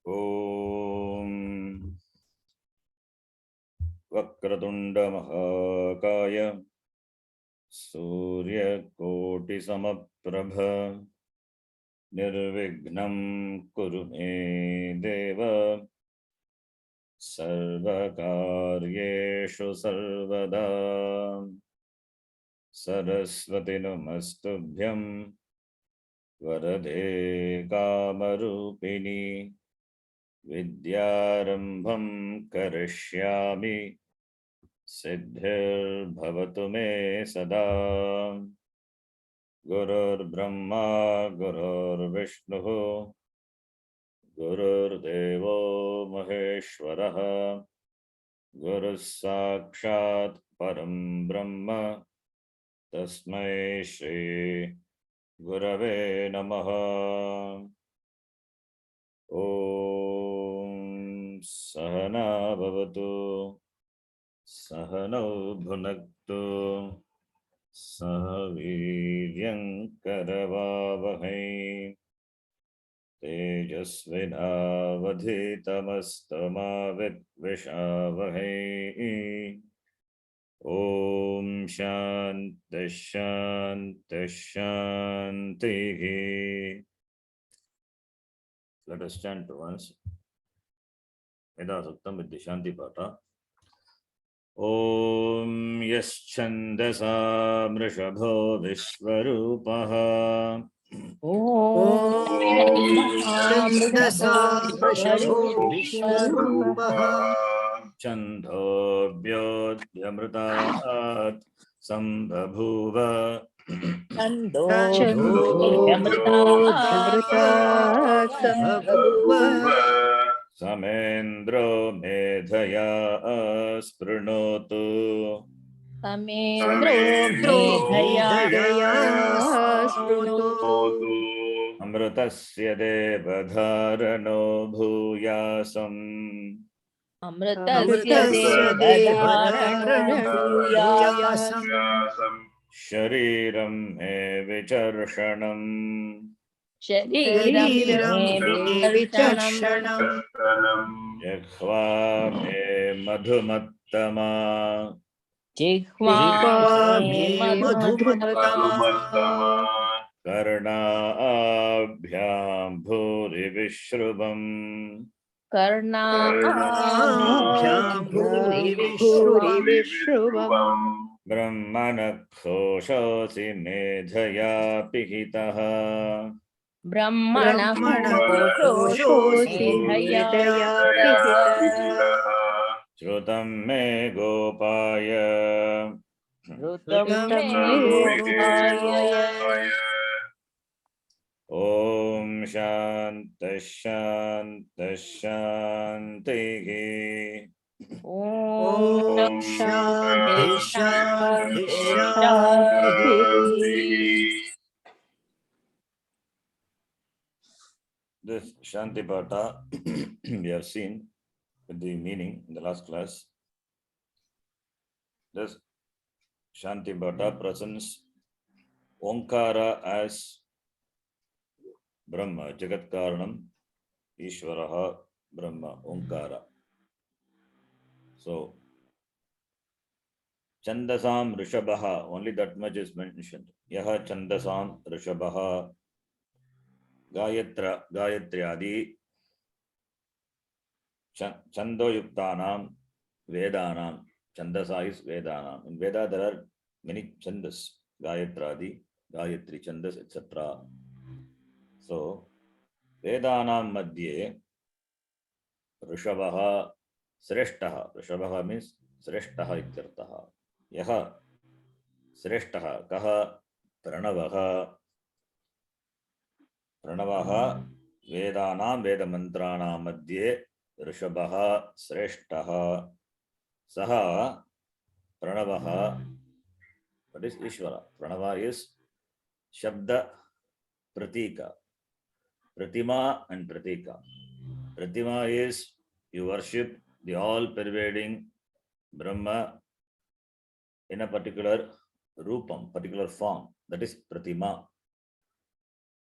Om Vakratunda Mahakaya Surya Koti Samaprabha Nirvignam Kuru Me Deva Sarvakaryeshu Sarvada Saraswati Namastubhyam Varade Kamarupini Vidyarambham Karishyami Siddhir Bhavatu Me Sada Gurur Brahma Gurur Vishnu Gurur Devo Maheshwaraha Guru Sakshat Param Brahma Tasmai Shri Gurave Namaha. Om Sahana Bhavatu Sahanau Bhunaktu Sahaviryam Karavavahai Tejasvinavadhitamastama Om Shanti Shanti Shanti. Let us chant once. Medha Suktam with the Shanti Pata. Om Yaschandasa Mrishabho Vishwarupaha Om Chandasa Vrishabho Vishwarupaha Chandho Vyodhyamrutat Sambhabhuva Chandodhyamrutat Sambhavuva Samendro Medhaya Sprunotu Medhaya Srunotu Amrutasya Devadharano Bhuyasam Amritasya Devadharanam Bhuyasam Shariram Me Vicharshanam Shariram Me Vicharshanam Jikhva Me Madhumattama Jihva Me Madhumattama Karnabhyam Bhuri Vishrubam Karnabhyam Bhuri Vishruvam Brahmanakhoshasi Medhaya Pihitaha Brahmana Koshosi Medhaya Pihita Shrutam Me Gopaya Rutam Me Gopaya Om Shanti Shanti Shanti. Om Shanti Shanti Shanti. This Shanti Pata we have seen with the meaning in the last class. This Shanti Pata presents Omkara as Brahma, Jagat Karanam, Ishvaraha, Brahma, Omkara. So, Chandasam Rishabhaha, only that much is mentioned. Yaha Chandasam Rishabhaha, Gayatri Adi, Chando Yuktanam, Vedanam. Chandasa is Vedanam. In Veda there are many Chandas, Gayatradi, Gayatri, Chandas, etc. So, Vedanam Madhye, Rishabhaha, Sreshtaha. Rishabhaha means Sreshtaha ityartaha. Yaha Sreshtaha, Kaha Pranavaha. Pranavaha Vedanam Vedamantranam Madhye Rishabhaha Sreshtaha. Saha Pranavaha. What is Ishvara? Pranava is Shabda Pratika. Pratima and Pratika. Pratima is you worship the all-pervading Brahma in a particular Rupam, particular form. That is Pratima.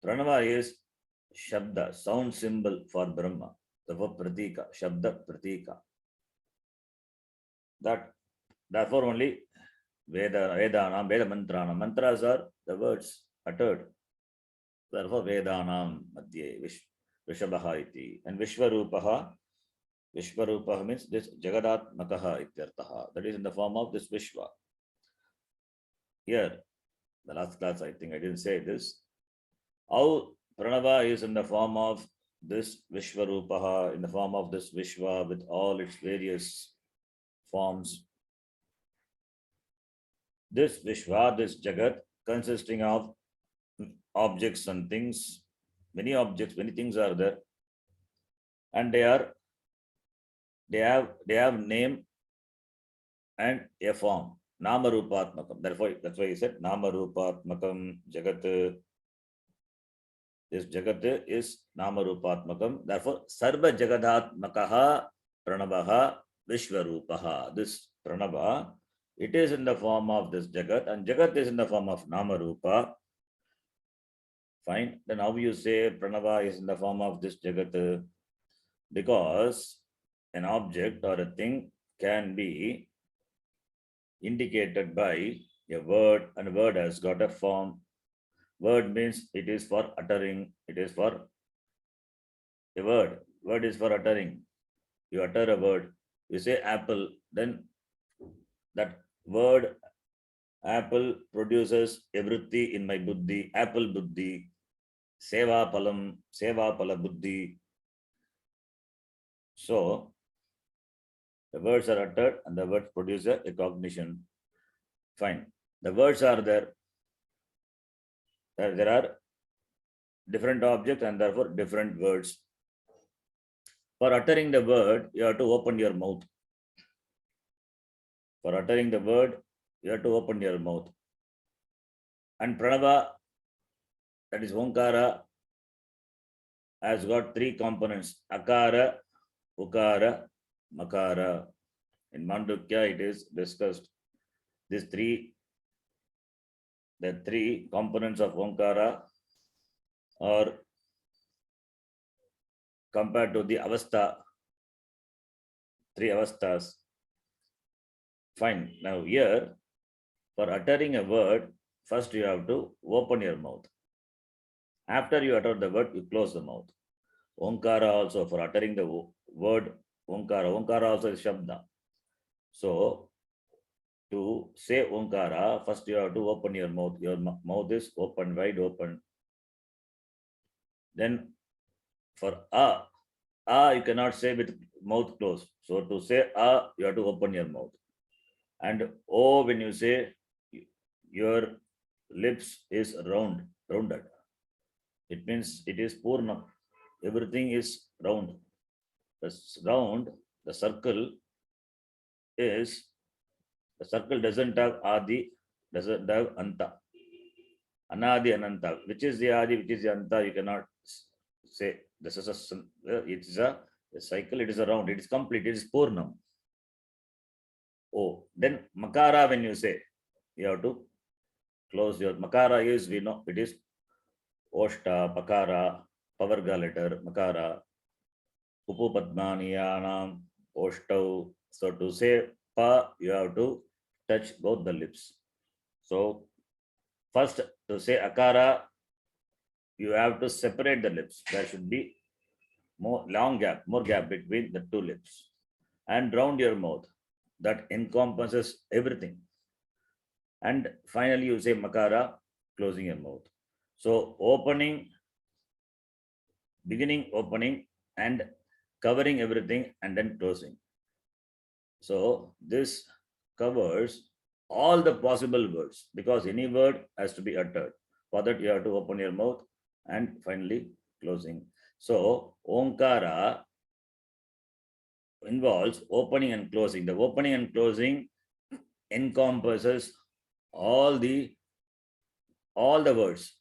Pranava is Shabda, sound symbol for Brahma. Therefore, pratika, shabda pratika. Therefore only Vedanam, Veda mantranam. Mantras are the words uttered. Therefore, Vedanam madhye Vishabha iti. And Vishwarupaha means this Jagadatmakaha ityartaha. That is in the form of this Vishwa. Here, the last class, I think I didn't say this. How Pranava is in the form of this Vishwarupaha, in the form of this Vishwa with all its various forms. This Vishwa, this Jagat, consisting of objects and things, many objects, many things are there, and they have name and a form. Nama Rupatmakam. Therefore, that's why he said Nama Rupatmakam Jagat. This Jagat is Nama Rupatmakam. Therefore, Sarva Jagadatmakaha Pranavaha Vishwarupaha. This Pranava, it is in the form of this Jagat, and Jagat is in the form of Nama Rupa. Fine. Then how you say Pranava is in the form of this Jagat? Because an object or a thing can be indicated by a word, and a word has got a form. Word means it is for uttering. It is for a word. Word is for uttering. You utter a word. You say apple, then that word apple produces everything in my buddhi. Apple buddhi. Seva pala buddhi. So the words are uttered and the words produce a cognition. Fine. The words are there. There are different objects and therefore different words. For uttering the word, you have to open your mouth. For uttering the word, you have to open your mouth. And Pranava, that is Onkara, has got three components: Akara, Ukara, Makara. In Mandukya, it is discussed. These three, the three components of Onkara are compared to the Avastha, three Avasthas. Fine. Now here, for uttering a word, first you have to open your mouth. After you utter the word, you close the mouth. Onkara also, for uttering the word Onkara. Onkara also is Shabda. So, to say Onkara, first you have to open your mouth. Your mouth is open, wide open. Then for A you cannot say with mouth closed. So to say you have to open your mouth. And O, when you say, your lips is rounded. It means it is Purna. Everything is round. The round, the circle doesn't have Adi, doesn't have Anta. Anadi Ananta. Which is the Adi, which is the Anta, you cannot say. This is a cycle, it is a round, it is complete, it is Purnam. Oh, then Makara, when you say, you have to close your Makara is, we know, it is Oshta, Pakara, Pavarga letter, Makara, Upu Padmaniyanam, Oshtau. So to say Pa, you have to touch both the lips. So first, to say Akara, you have to separate the lips. There should be more gap between the two lips. And round your mouth. That encompasses everything. And finally, you say Makara, closing your mouth. So beginning opening and covering everything and then closing. So this covers all the possible words, because any word has to be uttered. For that, you have to open your mouth and finally closing. So Onkara involves opening and closing. The opening and closing encompasses all the words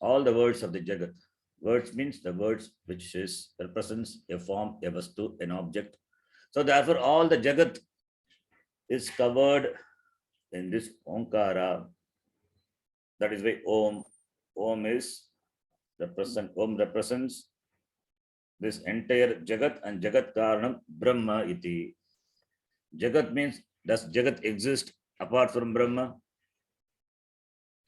of the Jagat. Words means the words which represents a form, a vastu, an object. So therefore, all the Jagat is covered in this Onkara. That is why Om represents this entire Jagat and Jagat Karanam Brahma iti. Jagat means, does Jagat exist apart from Brahma?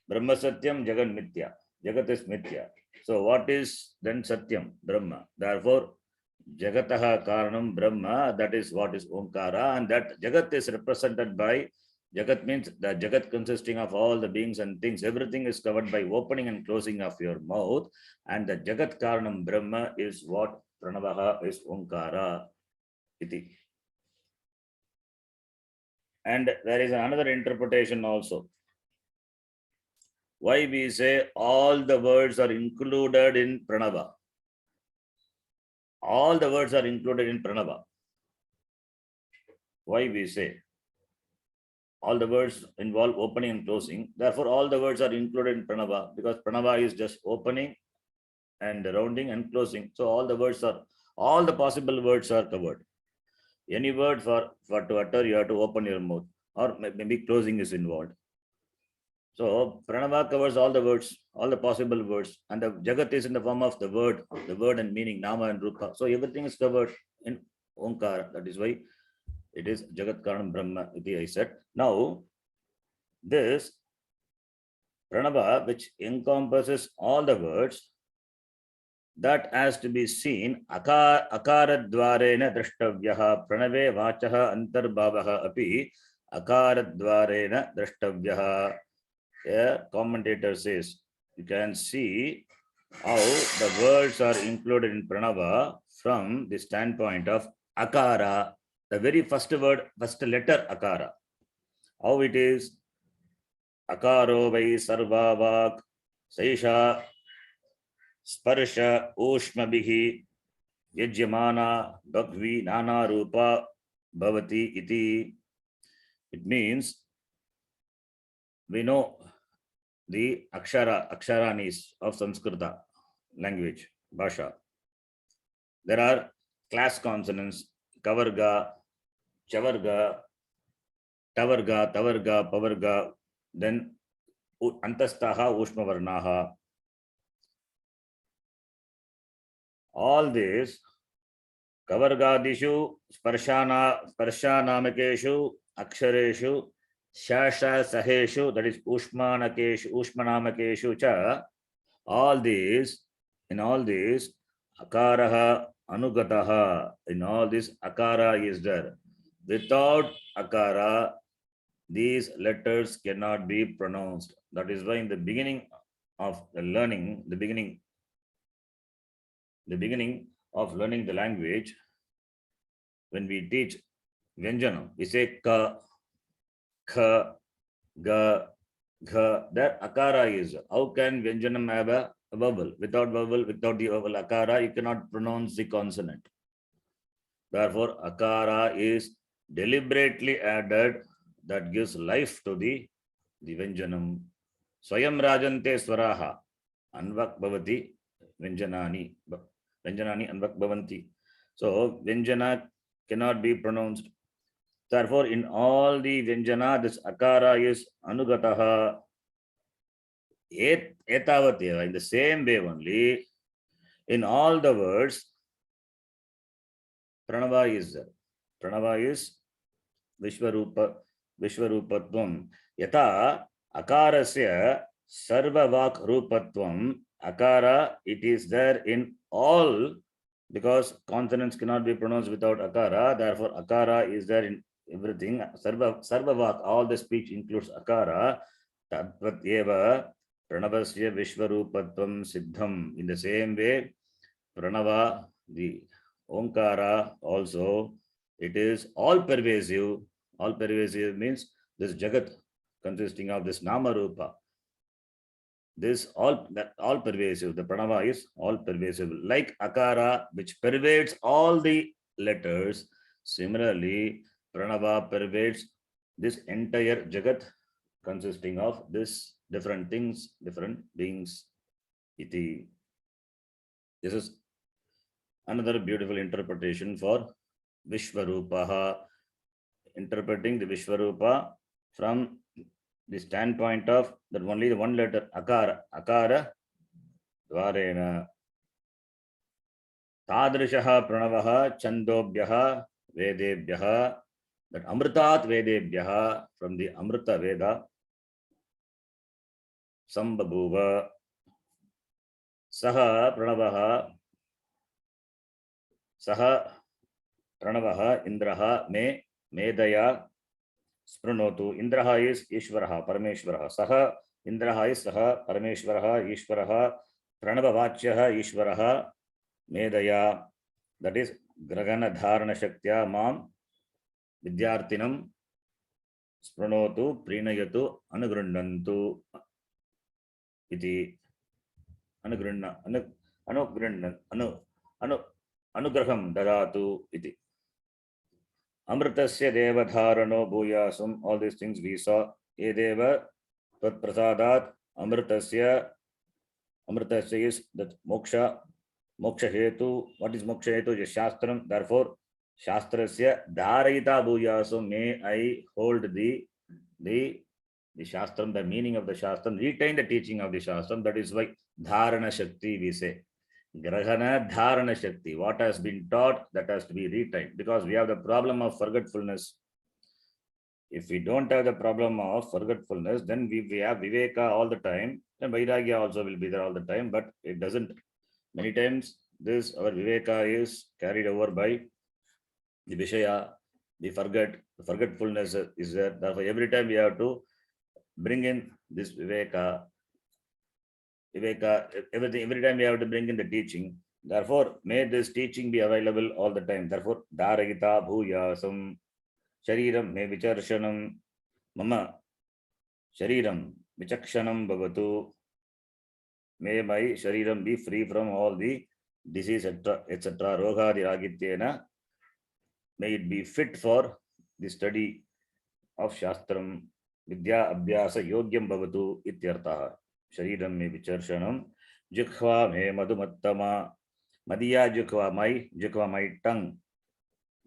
Brahma Satyam, Jagat Mithya. Jagat is Mithya. So what is then Satyam? Brahma. Therefore, Jagataha Karanam Brahma, that is what is Omkara, and that Jagat is represented by, Jagat means the Jagat consisting of all the beings and things, everything is covered by opening and closing of your mouth, and the Jagat Karanam Brahma is what Pranavaha is Omkara iti. And there is another interpretation also. Why we say all the words are included in Pranava? All the words are included in Pranava. Why we say all the words involve opening and closing? Therefore, all the words are included in Pranava, because Pranava is just opening and rounding and closing. So all the words are, all the possible words are covered. Any word for to utter, you have to open your mouth, or maybe closing is involved. So Pranava covers all the words, all the possible words, and the Jagat is in the form of the word and meaning, Nama and Rupa. So everything is covered in Omkara. That is why it is Jagat Karanam Brahma, I said. Now, this Pranava, which encompasses all the words, that has to be seen akaradvarena drashtavyaha pranave vachaha antarbhavaha api akaradvarena drashtavyaha. A commentator says you can see how the words are included in Pranava from the standpoint of akara, the very first word, first letter akara. How it is? Akaro vai sarva vak saisha sparsha ushmabhihi yajyamana bhagvi nana rupa bhavati iti. It means we know the aksharanis of Sanskrita language, Bhasha. There are class consonants, Kavarga, Chavarga, Tavarga, Tavarga, Pavarga, then Antastaha, Ushmavarnaha. All this, Kavargadishu, Sparshanamekeshu, Akshareshu, Shasha Saheshu, that is Ushmanamakeshu cha, all these, in all these, Akaraha, Anugataha, in all this, Akara is there. Without Akara, these letters cannot be pronounced. That is why in the beginning of the learning, the beginning of learning the language, when we teach Vyanjanam, we say Ka, Kha, Ga, Gha, that Akara is. How can Vyanjanam have a vowel? Without the vowel Akara, you cannot pronounce the consonant. Therefore, Akara is deliberately added, that gives life to the Vyanjanam. Swayam Rajante Swaraha, Anvak Bhavati, Vyanjanani Anvak Bhavanti. So, Vyanjana cannot be pronounced. Therefore, in all the Vyanjana, this Akara is Anugataha. Etavateva, in the same way only, in all the words, Pranava is there. Pranava is Vishwarupatvam. Yata Akarasya Sarvavak Rupatvam. Akara, it is there in all, because consonants cannot be pronounced without Akara. Therefore, Akara is there in everything. Sarvavak, all the speech includes Akara. Tadvat eva Pranavasya Vishwarupatvam Siddham. In the same way, Pranava, the Omkara also, it is all pervasive. All pervasive means this Jagat consisting of this Nama Rupa. This all pervasive. The Pranava is all pervasive. Like Akara, which pervades all the letters. Similarly, Pranava pervades this entire Jagat consisting of this different things, different beings. Iti. This is another beautiful interpretation for Vishwarupaha, interpreting the Vishwarupa from the standpoint of that only the one letter Akara, Akara Dvarena. Tadrishaha Pranavaha Chandobhyaha Vedebhyaha, that Amritat Vedebhyaha, from the Amrita Veda, Sambabhuva, Saha Pranavaha Indraha Me Medaya Sprunotu. Indraha is Ishvaraha, Parameshvaraha. Saha Indraha is Saha, Parameshvaraha, Ishvaraha, Pranavavachyaha, Ishvaraha, Medaya, that is Gragana Dharana Shaktya Mam Vidyarthinam Sprunotu, Prinayatu, Anugrundantu iti Anugraham Dadatu iti. Amritasya Devadharano Bhuyasum, all these things we saw. Edeva Tat Prasadat Amritasya. Amritasya is that moksha hetu. What is moksha hetu? Is Shastram. Therefore, Shastrasya Dharayita Bhuyasum, may I hold the Shastram, the meaning of the Shastram, retain the teaching of the Shastram. That is why Dharana Shakti we say. Grahana Dharana Shakti. What has been taught, that has to be retained. Because we have the problem of forgetfulness. If we don't have the problem of forgetfulness, then we have Viveka all the time. And Vairagya also will be there all the time. But it doesn't. Many times, this our Viveka is carried over by the Vishaya. The forgetfulness is there. Therefore, every time we have to bring in this Viveka, everything, every time we have to bring in the teaching. Therefore, may this teaching be available all the time. Therefore, Dharagita Bhuyasam Shariram me Vicharshanam Mama Shariram Vichakshanam Bhavatu. May my Shariram be free from all the disease, etc. Roga Ragityena. May it be fit for the study of Shastram. Vidya Abhyasa Yogyam Bhavatu Ityartaha. Shariram me Vicharshanam. Jukhva me Madhumattama. Madhya Jukhva, my tongue.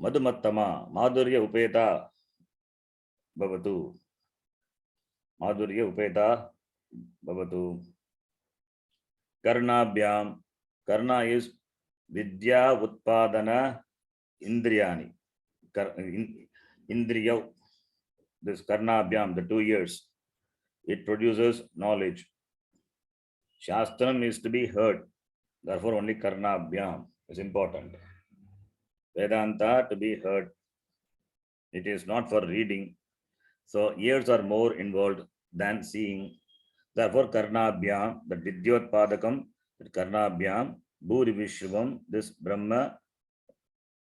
Madhumattama, Madhurya Upeta Bhavatu. Madhurya Upeta Bhavatu. Karnabhyam. Karna is Vidya Utpadana Indriyani. Indriya. This Karnabhyam, the 2 years, it produces knowledge. Shastram is to be heard. Therefore, only Karnabhyam is important. Vedanta to be heard. It is not for reading. So, ears are more involved than seeing. Therefore, Karnabhyam, the Vidyotpadakam, the Karnabhyam, Bhuri Vishvam, this Brahma,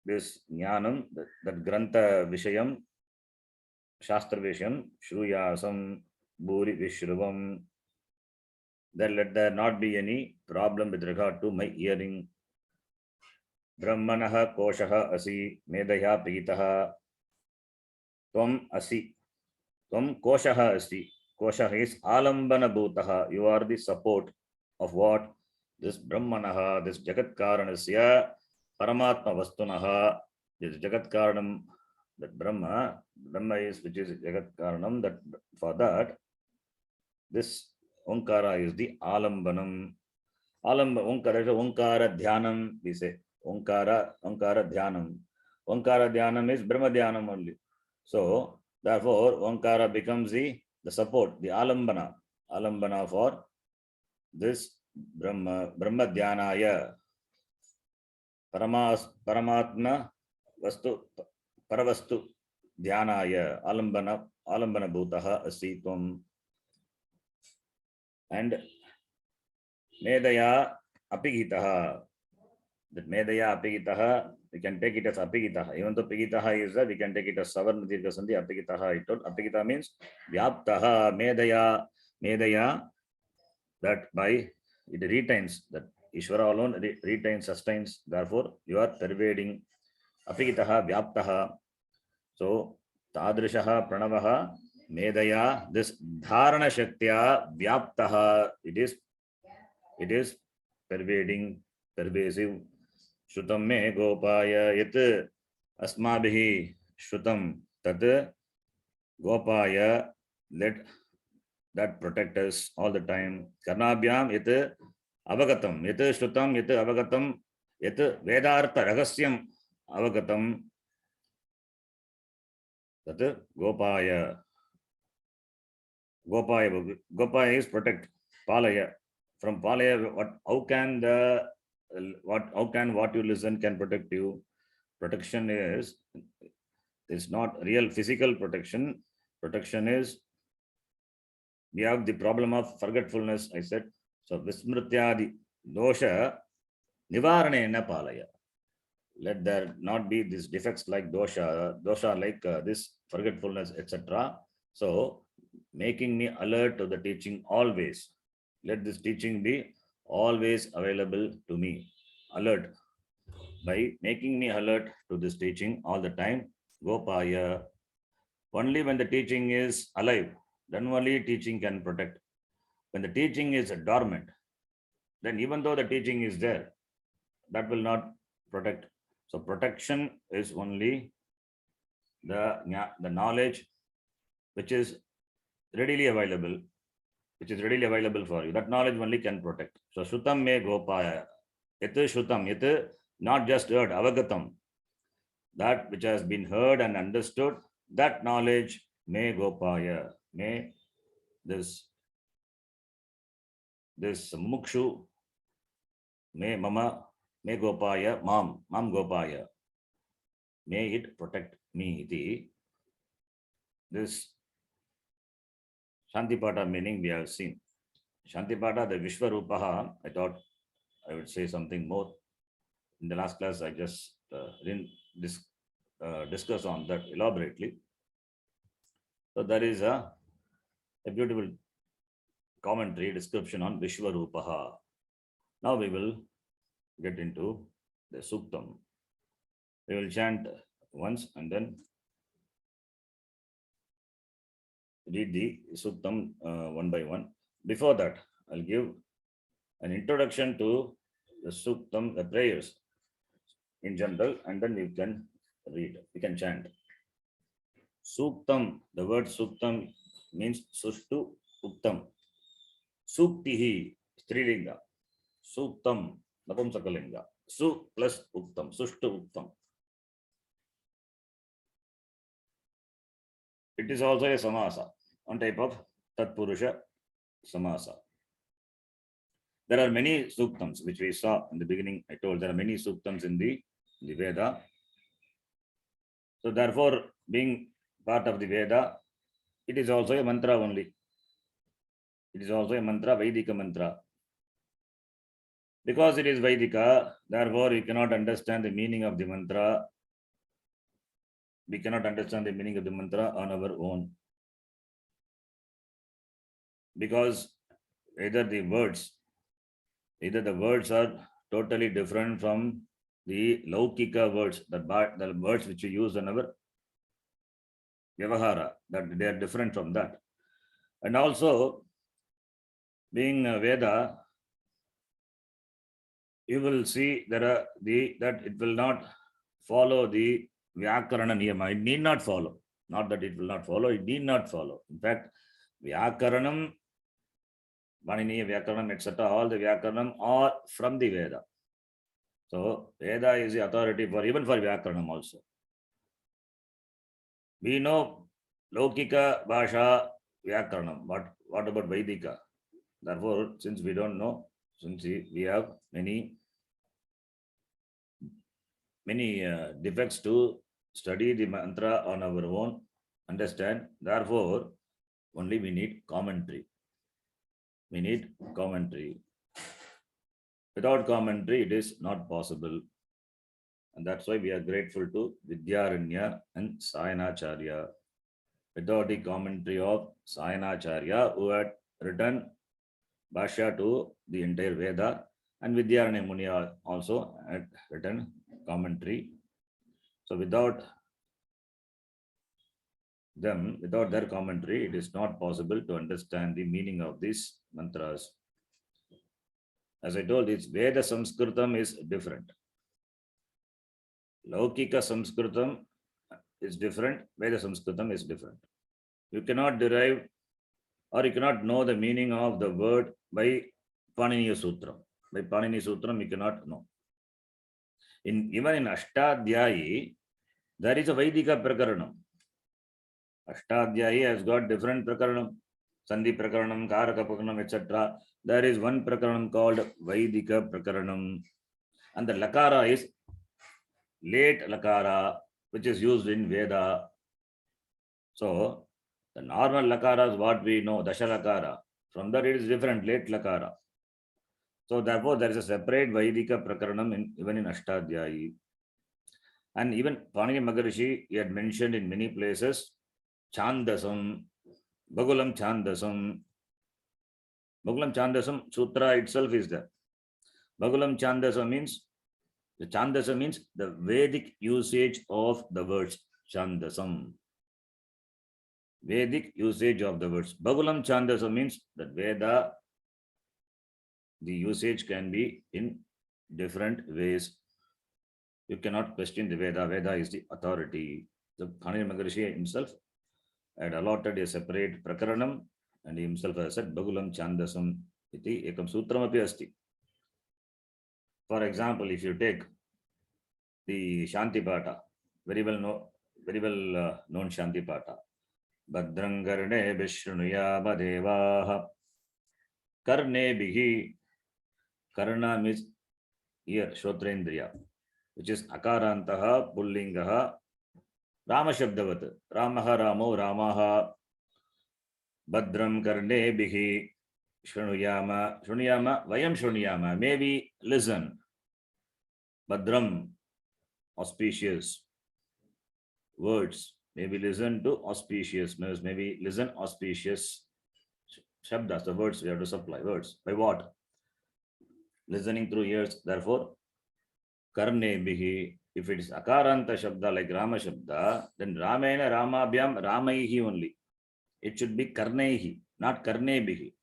this Jnanam, that Grantha Vishayam, Shastra Vishayam, Shruyasam, Bhuri Vishravam. Then let there not be any problem with regard to my hearing. Brahmanaha Koshaha Asi, Medaya Pitaha, Tvam Asi, Tvam Koshaha Asi. Kosha is Alambana Bhutaha. You are the support of what? This Brahmanaha, this Jagat Karanasya, Paramatma Vastunaha, this Jagat Karanam, that Brahma is which is Jagat Karanam, that for that, this Onkara is the Alambanam. Onkara is Onkara Dhyanam, we say. Onkara Dhyanam. Onkara Dhyanam is Brahma Dhyanam only. So, therefore, Onkara becomes the support, the Alambana for this Brahma Dhyanaya. Paramatma Vastu, Paravastu Dhyanaya, Alambana Bhutaha Asitvam. And Medaya Apigitaha. That Medaya Apigitaha, we can take it as Apigitaha. Even though Pigitaha is that, we can take it as Savarna Dirgha Sandhi. Apigitaha, Apigita means Vyaptaha, Medaya, that by it retains, that Ishvara alone retains, sustains. Therefore, you are pervading. Apigitaha, Vyaptaha. So, Tadrishaha, Pranavaha, Medaya, this Dharana Shaktya, Vyaptaha, it is pervading, pervasive. Shrutam me Gopaya yat asmabhihi Shrutam tat Gopaya, let that protect us all the time. Karnabhyam yat avagatam, yat Shrutam, yat avagatam Yat Vedartha Ragasyam Avagatam Tat Gopaya. Gopaya is protect. Palaya. From Palaya, how can what you listen can protect you? Protection is not real physical protection. Protection is, we have the problem of forgetfulness, I said. So Vismrityadi dosha nivaranena palaya. Let there not be these defects like dosha like this forgetfulness, etc. So making me alert to the teaching always. Let this teaching be always available to me. Alert. By making me alert to this teaching all the time. Gopaya. Only when the teaching is alive, then only teaching can protect. When the teaching is dormant, then even though the teaching is there, that will not protect. So protection is only the knowledge which is readily available, for you. That knowledge only can protect. So Shutam me Gopaya. Yat Shutam, yat not just heard, Avagatam. That which has been heard and understood, that knowledge may Gopaya. May this Mukshu, may Mama, may Gopaya, Mam Gopaya. May it protect me. This Shantipata meaning we have seen. Shantipata, the Vishwarupaha, I thought I would say something more. In the last class, I just didn't discuss on that elaborately. So there is a beautiful commentary description on Vishwarupaha. Now we will get into the Suktam. We will chant once and then read the Suktam one by one. Before that, I'll give an introduction to the Suktam, the prayers in general, and then we can read, we can chant. Suktam, the word Suktam means Sushtu Uktam. Suktihi, Strilinga. Suktam, Napumsakalinga. Su plus Uktam, Sushtu Uktam. It is also a samasa, one type of Tatpurusha samasa. There are many suktams which we saw in the beginning. I told there are many suktams in the Veda. So therefore, being part of the Veda, it is also a mantra only. It is also a mantra, Vaidika mantra. Because it is Vaidika, therefore you cannot understand the meaning of the mantra. We cannot understand the meaning of the mantra on our own. Because either the words are totally different from the Laukika words, the words which we use in our Vyavahara, that they are different from that. And also, being a Veda, you will see that it will not follow the Vyakarana Niyama. It need not follow. Not that it will not follow, it need not follow. In fact, Vyakaranam, Paniniya Vyakaranam, etc., all the Vyakaranam are from the Veda. So Veda is the authority even for Vyakaranam also. We know Laukika, Bhasha, Vyakaranam. What about Vaidika? Therefore, since we don't know, since we have many defects to study the mantra on our own, understand, therefore, only we need commentary. Without commentary, it is not possible. And that's why we are grateful to Vidyaranya and Sayanacharya. Without the commentary of Sayanacharya, who had written Bhashya to the entire Veda, and Vidyaranya Muni also had written commentary. So without their commentary, it is not possible to understand the meaning of these mantras. As I told, it's Veda Sanskritam is different. Laukika Sanskritam is different, Veda Sanskritam is different. You cannot derive or you cannot know the meaning of the word by Paniniya Sutram. By Panini Sutram, you cannot know. Even in Ashtadhyayi, there is a Vaidika Prakaranam. Ashtadhyayi has got different Prakaranam. Sandhi Prakaranam, Karaka Prakaranam, etc. There is one Prakaranam called Vaidika Prakaranam. And the Lakara is late Lakara, which is used in Veda. So, the normal Lakara is what we know, Dasha Lakara. From that it is different, late Lakara. So, therefore, there is a separate Vaidika Prakaranam even in Ashtadhyayi. And even Panini Maharishi, he had mentioned in many places, Chandasam, Bagulam Chandasam. Bagulam Chandasam Sutra itself is there. Bagulam Chandasam means, the Chandasam means the Vedic usage of the words Chandasam. Vedic usage of the words. Bagulam Chandasam means that Veda, the usage can be in different ways. You cannot question the Veda. Veda is the authority. The Panini Maharishi himself had allotted a separate prakaranam, and he himself has said Bagulam Chandasam iti ekam sutram api asti. For example, if you take the Shanti Pata, very well known Shanti Pata, Badram karne vishnuya badevaha, karne bihi, karna means ear, Shotrendriya, which is akarantaha pullingaha Rama Shabdavat, Ramaha Ramo Ramaha, Badram karne bihi, Shrunuyama, Vayam Shrunuyama, maybe listen. Badram, auspicious words, maybe listen to auspicious, maybe listen auspicious Shabdas, the words we have to supply, words. By what? Listening through ears, therefore, Karne bihi, if it is Akaranta Shabda like Rama Shabda, then Ramena Ramabhyam Ramaihi only. It should be Karnehi, not Karne bihi.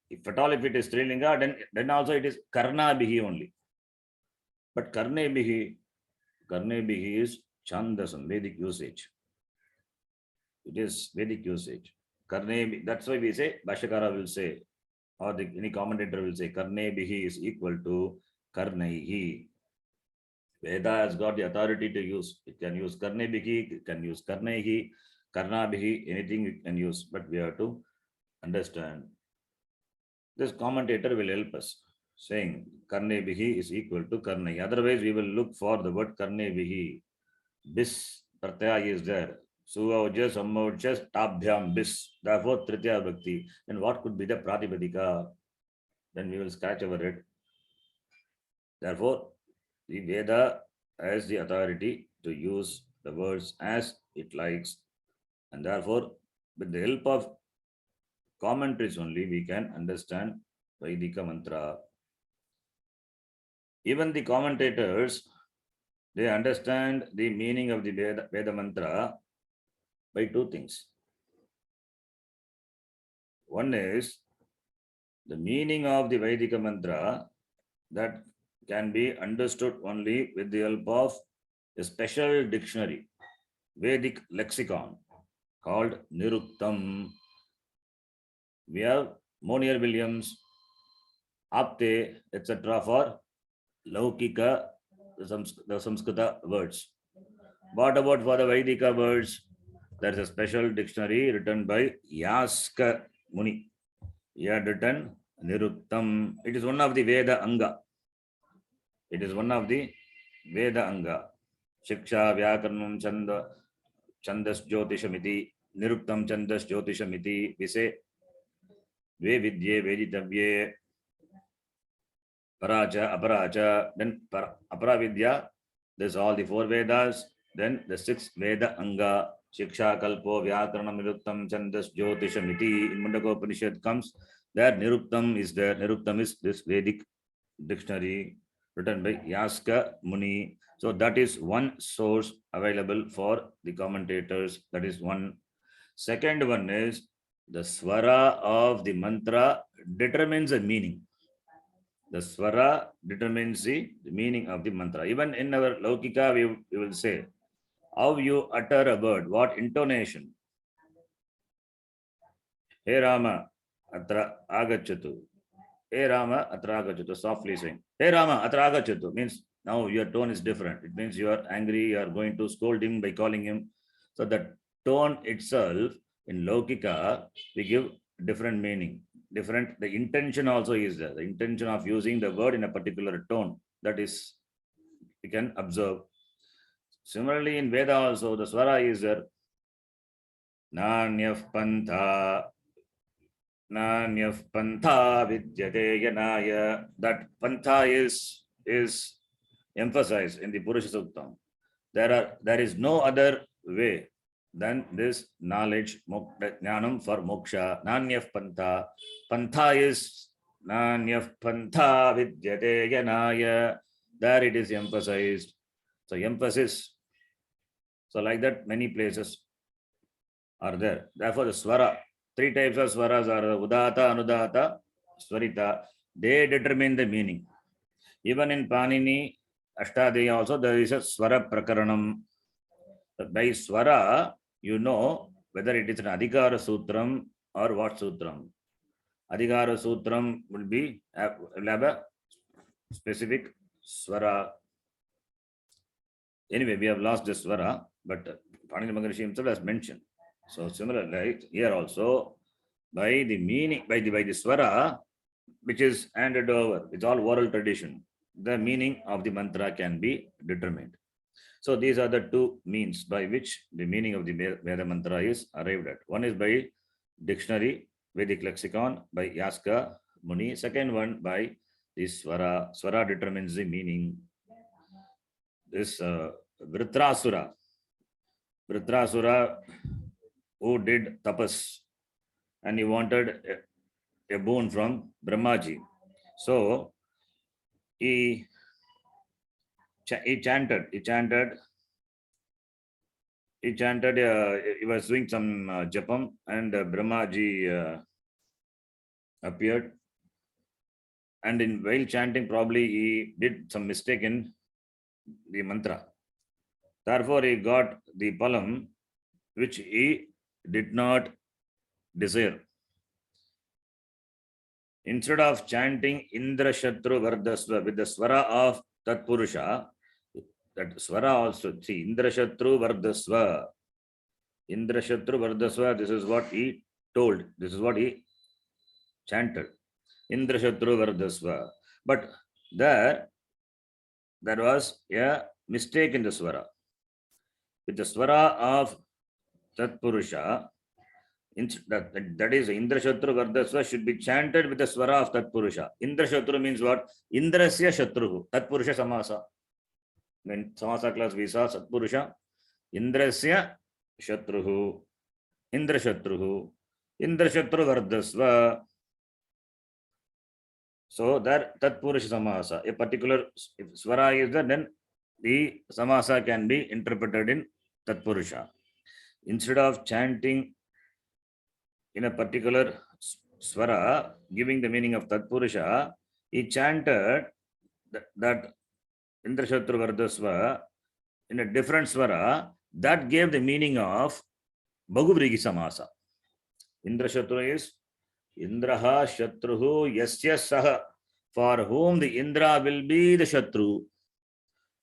If at all, if it is Strilinga, then also it is Karna bihi only. But Karne bihi is Chandasam, Vedic usage. It is Vedic usage. Karne, that's why we say, Bhashakara will say, or any commentator will say, Karne bihi is equal to Karnaihi. Veda has got the authority to use. It can use Karne bihi, it can use Karnaihi, Karna bihi, anything it can use. But we have to understand. This commentator will help us, saying Karne bihi is equal to Karnaihi. Otherwise, we will look for the word Karne bihi. Bis pratyaya is there. Suvaujas, Sammaujas, Tabhyam, bis. Therefore, Tritya Bhakti. Then what could be the Pratipadika? Then we will scratch our head. Therefore, the Veda has the authority to use the words as it likes. And therefore, with the help of commentaries only, we can understand Vaidika mantra. Even the commentators, they understand the meaning of the Veda mantra by two things. One is the meaning of the Vaidika mantra that can be understood only with the help of a special dictionary, Vedic lexicon called Niruktam. We have Monier Williams, Apte, etc. for Laukika, the Samskrita words. What about for the Vaidika words? There is a special dictionary written by Yaska Muni. He had written Niruktam. It is one of the Veda Anga. It is one of the Veda Anga. Shiksha, Vyakaranam, Chandas Jyotishamiti, Niruktam Chandas Jyotishamiti. We say Ve Vidye, Veditavye, Paracha, Aparacha, then Aparavidya. There's all the four Vedas. Then the sixth Veda Anga, Shiksha, Kalpo, Vyakaranam, Niruktam, Chandas, Jyotishamiti. In Mundaka Upanishad comes, there Niruktam is there. Niruktam is this Vedic dictionary written by Yaska Muni. So that is one source available for the commentators. That is one. Second one is the swara of the mantra determines the meaning. The swara determines the meaning of the mantra. Even in our Laukika, we will say, how you utter a word, what intonation. Hey Rama, atra agachatu. Hey Rama, atra agachyutu, softly saying. Hey Rama, atra agachyutu means now your tone is different. It means you are angry, you are going to scold him by calling him. So that tone itself in Lokika, we give different meaning. Different, the intention also is there. The intention of using the word in a particular tone, that is, we can observe. Similarly, in Veda also, the swara is there. Nanyaf pantha, Nanyaf pantha vidyate yanaya. That pantha is emphasized in the Purusha Suktam. There is no other way than this knowledge, jnanam for moksha. Nanyaf pantha. Pantha is Nanyaf pantha vidyate yanaya. There it is emphasized. So emphasis. So like that, many places are there. Therefore, the swara, three types of swaras are udata, anudata, swarita. They determine the meaning. Even in Panini, Ashtadhyayi also, there is a swara prakaranam. By swara, you know whether it is an adhikara sutram or what sutram. Adhikara sutram will have a specific swara. Anyway, we have lost the swara, but Panini Maharishi himself has mentioned. So similarly, here also, by the meaning, by the swara, which is handed over, it's all oral tradition, the meaning of the mantra can be determined. So these are the two means by which the meaning of the Veda mantra is arrived at. One is by dictionary, Vedic lexicon, by Yaska Muni. Second one by the swara. Swara determines the meaning. This Vritrasura, who did tapas and he wanted a boon from Brahmaji. So he chanted, he was doing some japam and Brahmaji appeared. And while chanting, probably he did some mistake in the mantra. Therefore, he got the palam which he did not desire. Instead of chanting Indra Shatru Vardasva with the swara of Tat Purusha, that swara also, see, Indra Shatru Vardasva. Indra Shatru Vardasva, this is what he told, this is what he chanted. Indra Shatru Vardasva. But there was a mistake in the swara. With the swara of Tat Purusha, that is Indra Shatru Vardasva should be chanted with the swara of Tat Purusha. Indra Shatru means what? Indrasya Shatruhu. Tat Purusha Samasa. When Samasa class we saw Tat Purusha. Indrasya Shatruhu. Indra Shatruhu. Indra Shatru Vardasva. So that Tat Purusha Samasa. A particular swara is there, then the Samasa can be interpreted in Tat Purusha. Instead of chanting in a particular swara, giving the meaning of Tat Purusha, he chanted that Indra Shatru Vardasva in a different swara that gave the meaning of Bahuvrigi Samasa. Indra Shatru is Indraha Shatruhu Yasya Saha, for whom the Indra will be the Shatru.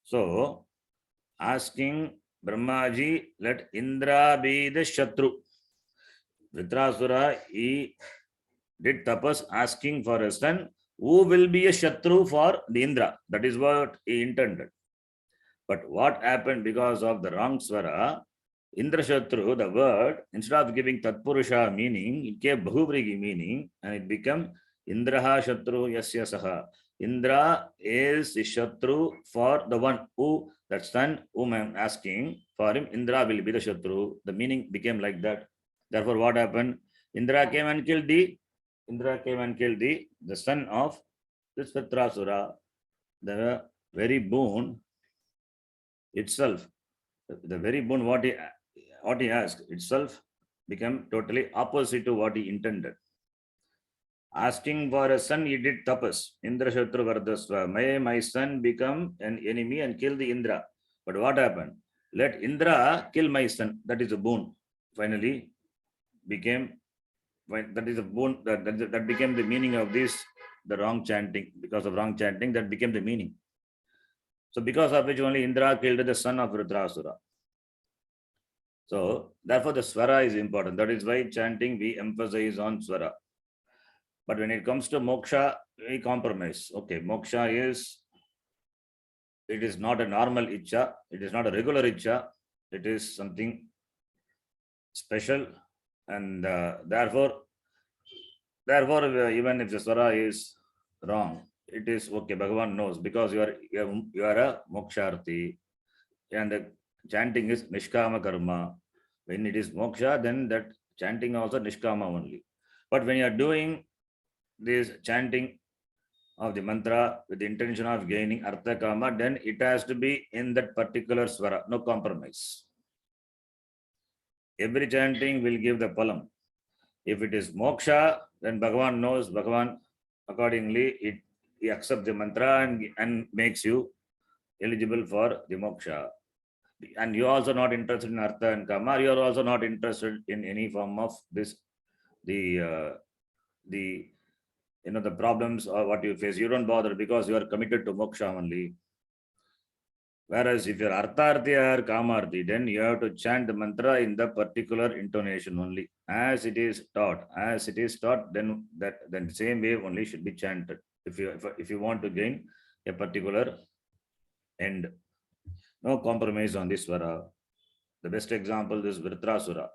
So, asking Brahmaji, let Indra be the Shatru. Vritrasura, he did tapas asking for a son who will be a Shatru for the Indra. That is what he intended. But what happened because of the wrong swara, Indra Shatru, the word, instead of giving Tatpurusha meaning, it gave Bahuvrigi meaning and it became Indraha Shatru Yasya Saha. Indra is the Shatru for the one who, that son whom I am asking for him, Indra will be the Shatru. The meaning became like that. Therefore, what happened? Indra came and killed the son of this Vritrasura. The very boon itself, the very boon what he asked itself became totally opposite to what he intended. Asking for a son, he did tapas. Indra Shatru Vardasva. May my son become an enemy and kill the Indra. But what happened? Let Indra kill my son. That is a boon. Finally became, that is a boon, that became the meaning of this the wrong chanting. Because of wrong chanting, that became the meaning. So because of which only Indra killed the son of Rudrasura. So therefore the swara is important. That is why chanting we emphasize on swara. But when it comes to moksha, we compromise. Okay, moksha it is not a normal icha, it is not a regular icha, it is something special, and therefore even if the swara is wrong, it is okay. Bhagavan knows because you are a moksharthi, and the chanting is nishkama karma. When it is moksha, then that chanting also nishkama only. But when you are doing this chanting of the mantra with the intention of gaining artha kama, then it has to be in that particular swara, no compromise. Every chanting will give the palam. If it is moksha, then Bhagavan knows, Bhagavan accordingly, he accepts the mantra and makes you eligible for the moksha. And you are also not interested in artha and kama, you are also not interested in any form of this, the the problems or what you face. You don't bother because you are committed to moksha only. Whereas if you're artharthi or kamarthi, then you have to chant the mantra in the particular intonation only, as it is taught. As it is taught, then the same way only should be chanted. If you want to gain a particular end, no compromise on this swara. The best example is Vritrasura.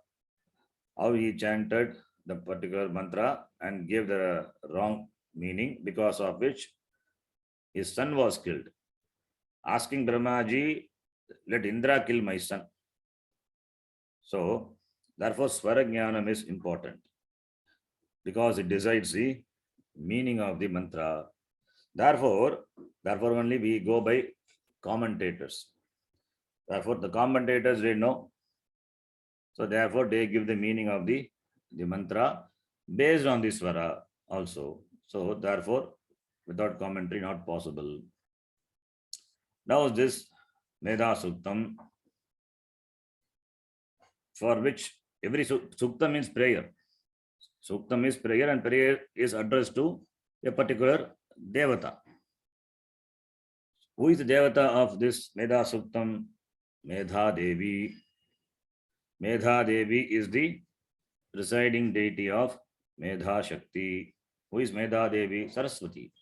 How he chanted the particular mantra and gave the wrong meaning, because of which his son was killed. Asking Brahmaji, let Indra kill my son. So, therefore, Swara Jnanam is important because it decides the meaning of the mantra. Therefore only we go by commentators. Therefore, the commentators, they know. So, therefore, they give the meaning of the mantra based on the Swara also. So, therefore, without commentary, not possible. Now this Medha Suktam, for which every Suktam means prayer. Suktam is prayer, and prayer is addressed to a particular Devata. Who is the Devata of this Medha Suktam? Medha Devi. Medha Devi is the presiding deity of Medha Shakti. Who is Medha Devi? Saraswati.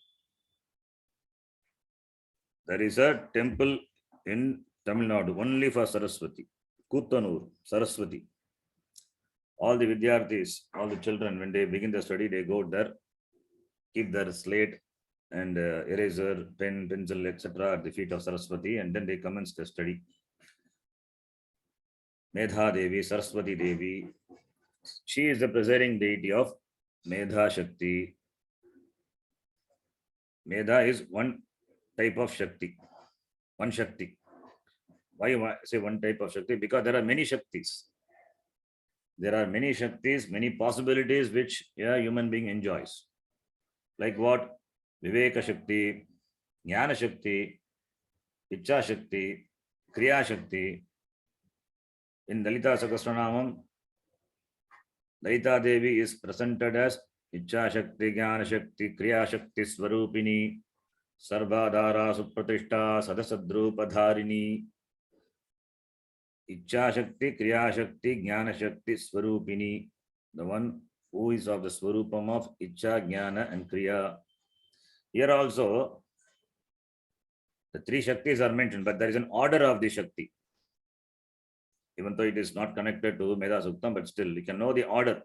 There is a temple in Tamil Nadu only for Saraswati. Kuttanur, Saraswati. All the Vidyarthis, all the children, when they begin the study, they go there, keep their slate and eraser, pen, pencil, etc. at the feet of Saraswati, and then they commence the study. Medha Devi, Saraswati Devi. She is the presiding deity of Medha Shakti. Medha is one type of Shakti. One Shakti. Why I say one type of Shakti? Because there are many Shaktis. There are many Shaktis, many possibilities which a human being enjoys. Like what? Viveka Shakti, Jnana Shakti, Icha Shakti, Kriya Shakti. In Lalita Sahasranamam, Lalita Devi is presented as Icha Shakti, Jnana Shakti, Kriya Shakti Swarupini, Sarvadhara Supratishta Sadasadrupadharini. Icha Shakti, Kriya Shakti, Jnana Shakti Swarupini, the one who is of the Swarupam of Icha, Jnana and Kriya. Here also, the three Shaktis are mentioned, but there is an order of the Shakti. Even though it is not connected to Medha Suktam, but still, we can know the order.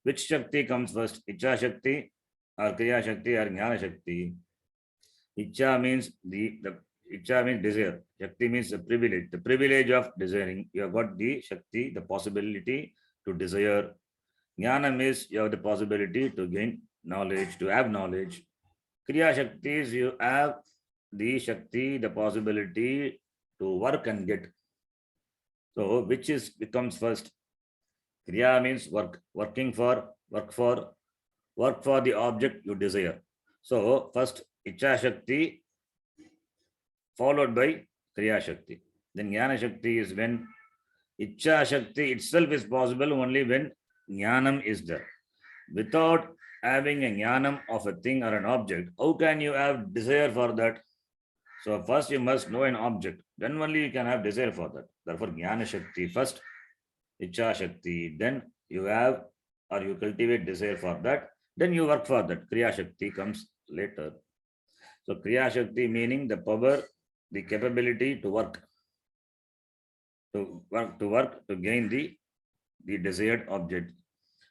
Which Shakti comes first, Icha Shakti or Kriya Shakti or Jnana Shakti? Icha means Icha means desire. Shakti means the privilege of desiring. You have got the Shakti, the possibility to desire. Jnana means you have the possibility to gain knowledge, to have knowledge. Kriya Shakti is you have the Shakti, the possibility to work and get. So which becomes first? Kriya means work for the object you desire. So first Icha Shakti followed by Kriya Shakti. Then Jnana Shakti is when Icha Shakti itself is possible only when Jnanam is there. Without having a jnanam of a thing or an object, how can you have desire for that? So first you must know an object, then only you can have desire for that. Therefore, Jnana Shakti first, Icha Shakti, then you have or you cultivate desire for that, then you work for that. Kriya Shakti comes later. So Kriya Shakti meaning the power, the capability to work, to gain the desired object.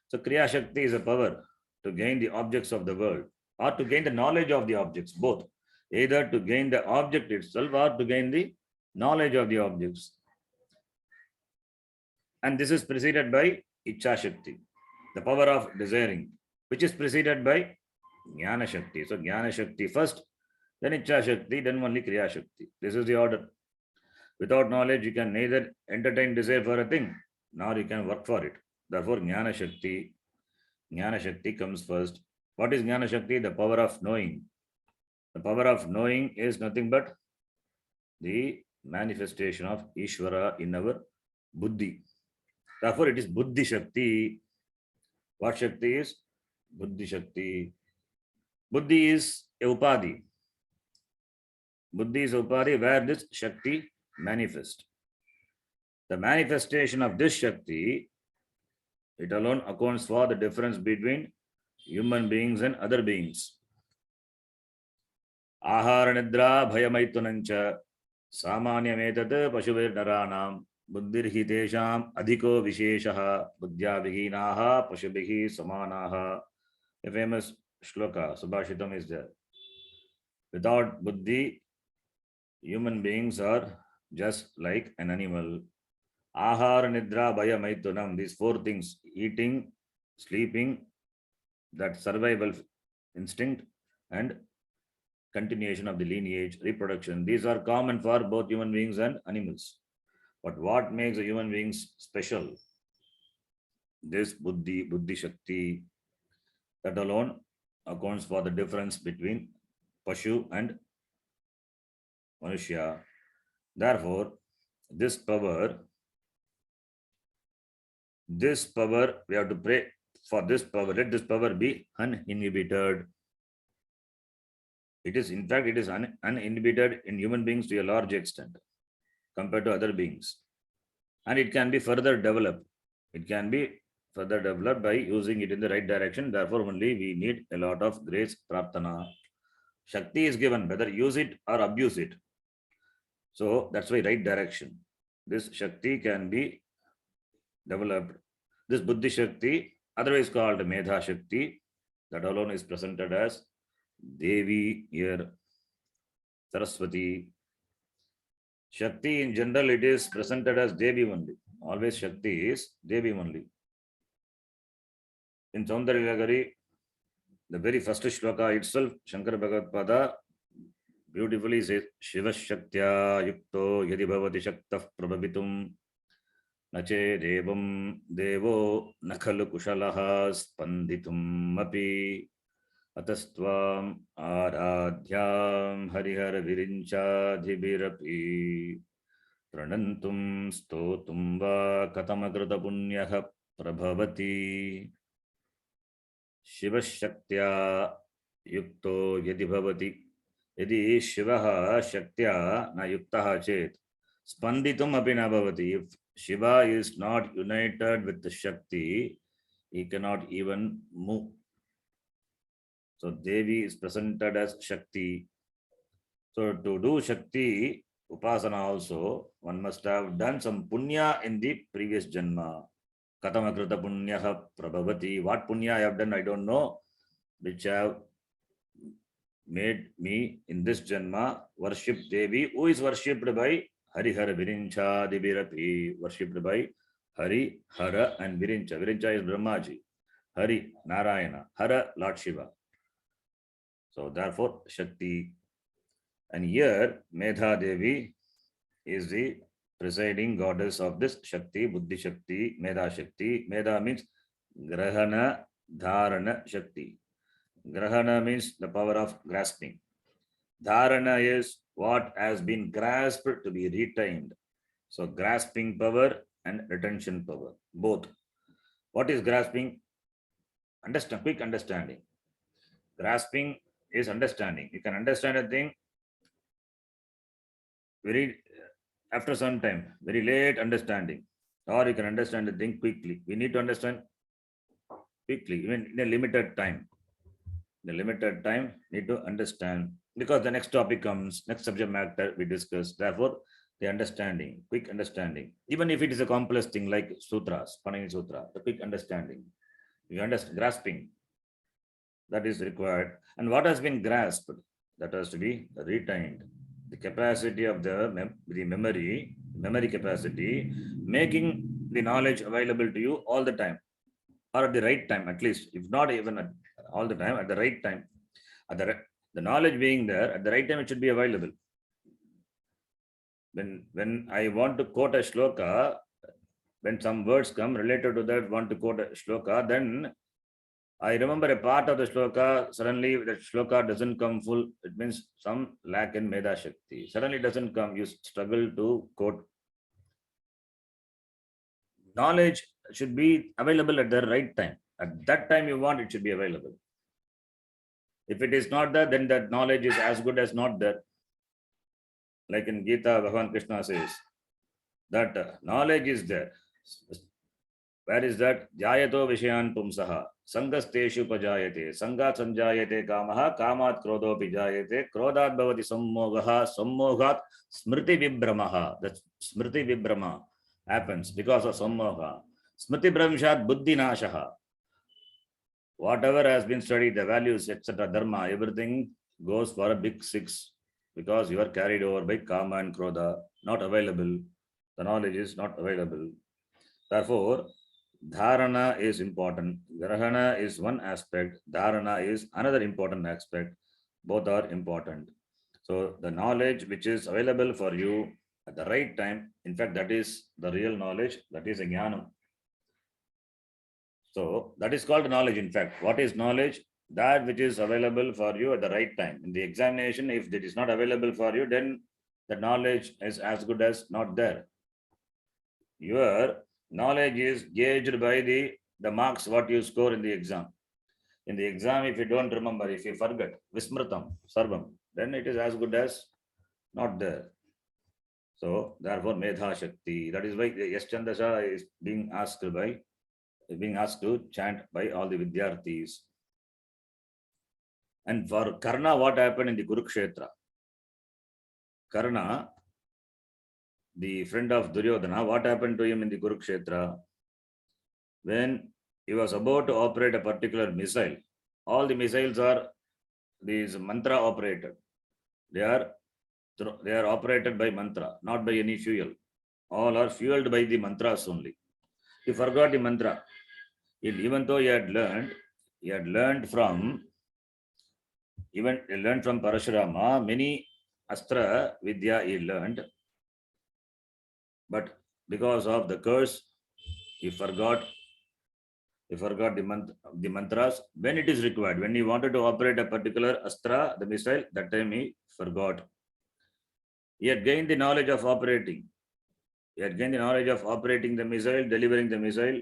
So Kriya Shakti is a power to gain the objects of the world or to gain the knowledge of the objects, both. Either to gain the object itself or to gain the knowledge of the objects. And this is preceded by Icha Shakti, the power of desiring, which is preceded by Jnana Shakti. So Jnana Shakti first, then Icha Shakti, then only Kriya Shakti. This is the order. Without knowledge, you can neither entertain desire for a thing, nor you can work for it. Therefore, Jnana Shakti comes first. What is Jnana Shakti? The power of knowing. The power of knowing is nothing but the manifestation of Ishvara in our Buddhi. Therefore, it is Buddhi Shakti. What Shakti is? Buddhi Shakti. Buddhi is a Upadhi. Buddhi is Upadhi where this Shakti manifests. The manifestation of this Shakti, it alone accounts for the difference between human beings and other beings. Ahara Nidra Bhayamaitunancha Samanyametat Pashuvirnaranam Buddhirhi Tesham Adhiko Visheshaha Buddhya Vihinaha Pashubihi Samanaha. A famous shloka, Subhashitam is there. Without Buddhi, human beings are just like an animal. Ahara Nidra Bhaya Maitunam, these four things: eating, sleeping, that survival instinct, and continuation of the lineage, reproduction. These are common for both human beings and animals. But what makes the human beings special? This Buddhi Shakti, that alone accounts for the difference between Pashu and Manushya. Therefore, this power, we have to pray for this power. Let this power be uninhibited. It is, in fact, it is uninhibited in human beings to a large extent compared to other beings. And it can be further developed. It can be further developed by using it in the right direction. Therefore, only we need a lot of grace, prarthana. Shakti is given, whether use it or abuse it. So that's why right direction. This Shakti can be developed. This Buddhi Shakti, otherwise called Medha Shakti, that alone is presented as Devi here, Saraswati. Shakti in general, it is presented as Devi only. Always Shakti is Devi only. In Saundaryalagari, the very first shloka itself, Shankara Bhagavad beautifully says, Shiva Shaktya Yukto Yadi Bhavati Shaktah Prabhavitum Nache Devam Devo Nakhalu Kushalaha Spanditum Api Atastvam Aradhyam Harihara Virinchadhibirapi Pranantum Stotum Va Katamakrita Punyaha Prabhavati Shiva Shaktya Yukto Yadi Bhavati. Yadi Shiva Shaktya na Yuktaha Chet Spanditum api na bhavati. If Shiva is not united with the Shakti, he cannot even move. So Devi is presented as Shakti. So to do Shakti Upasana also, one must have done some punya in the previous Janma. Katamakrita punyaha prabhavati. What punya I have done, I don't know, which have made me in this Janma worship Devi, who is worshipped by Harihara Virincha Dibirapi, worshipped by Hari, Hara and Virincha. Virincha is Brahmaji. Hari, Narayana. Hara, Lord Shiva. So therefore, Shakti. And here, Medha Devi is the presiding goddess of this Shakti, Buddhi Shakti, Medha Shakti. Medha means Grahana Dharana Shakti. Grahana means the power of grasping. Dharana is what has been grasped to be retained. So grasping power and retention power, both. What is grasping? Understand, quick understanding. Grasping is understanding. You can understand a thing very after some time, very late understanding, or you can understand the thing quickly. We need to understand quickly, even in a limited time. The limited time, need to understand because the next topic comes, next subject matter we discuss. Therefore, the understanding, quick understanding, even if it is a complex thing like sutras, Panini Sutra, the quick understanding, you understand, grasping, that is required. And what has been grasped, that has to be retained. The capacity of the memory capacity, making the knowledge available to you all the time, or at the right time, at least, if not even all the time, at the right time. At the knowledge being there, at the right time, it should be available. When I want to quote a shloka, when some words come related to that, want to quote a shloka, then I remember a part of the shloka, suddenly that shloka doesn't come full. It means some lack in Medha Shakti. Suddenly it doesn't come, you struggle to quote. Knowledge should be available at the right time. At that time you want, it should be available. If it is not there, then that knowledge is as good as not there. Like in Gita, Bhagavan Krishna says that knowledge is there. Where is that? Jayato Vishayan Pumsaha, Sangasteshu Pajayate, Sangat Sanjayate Kamaha, Kamat Krodo Pijayate, Krodat Bhavati Sammogaha, Sammogat Smriti Vibramaha. That Smriti Vibrama happens because of Sammoga. Smriti Brahmshat Buddhi Nashaha. Whatever has been studied, the values, etc., dharma, everything goes for a big six because you are carried over by Kama and Krodha, not available. The knowledge is not available. Therefore, dharana is important. Grahana is one aspect, dharana is another important aspect. Both are important. So, the knowledge which is available for you at the right time, in fact, that is the real knowledge, that is a jnanam. So that is called knowledge. In fact, what is knowledge? That which is available for you at the right time. In the examination, if it is not available for you, then the knowledge is as good as not there. Your knowledge is gauged by the marks what you score in the exam. In the exam, if you don't remember, if you forget, vismritam, sarvam, then it is as good as not there. So therefore, Medha Shakti. That is why Yash Chandasha is being asked to chant by all the Vidyarthis. And for Karna, what happened in the Kurukshetra? Karna, the friend of Duryodhana, what happened to him in the Kurukshetra? When he was about to operate a particular missile, all the missiles are these mantra operated. They are operated by mantra, not by any fuel. All are fueled by the mantras only. He forgot the mantra. Even though he had learned from Parashurama, many astra vidya he learned, but because of the curse, he forgot the mantras when it is required. When he wanted to operate a particular astra, the missile, that time he forgot. He had gained the knowledge of operating. The missile, delivering the missile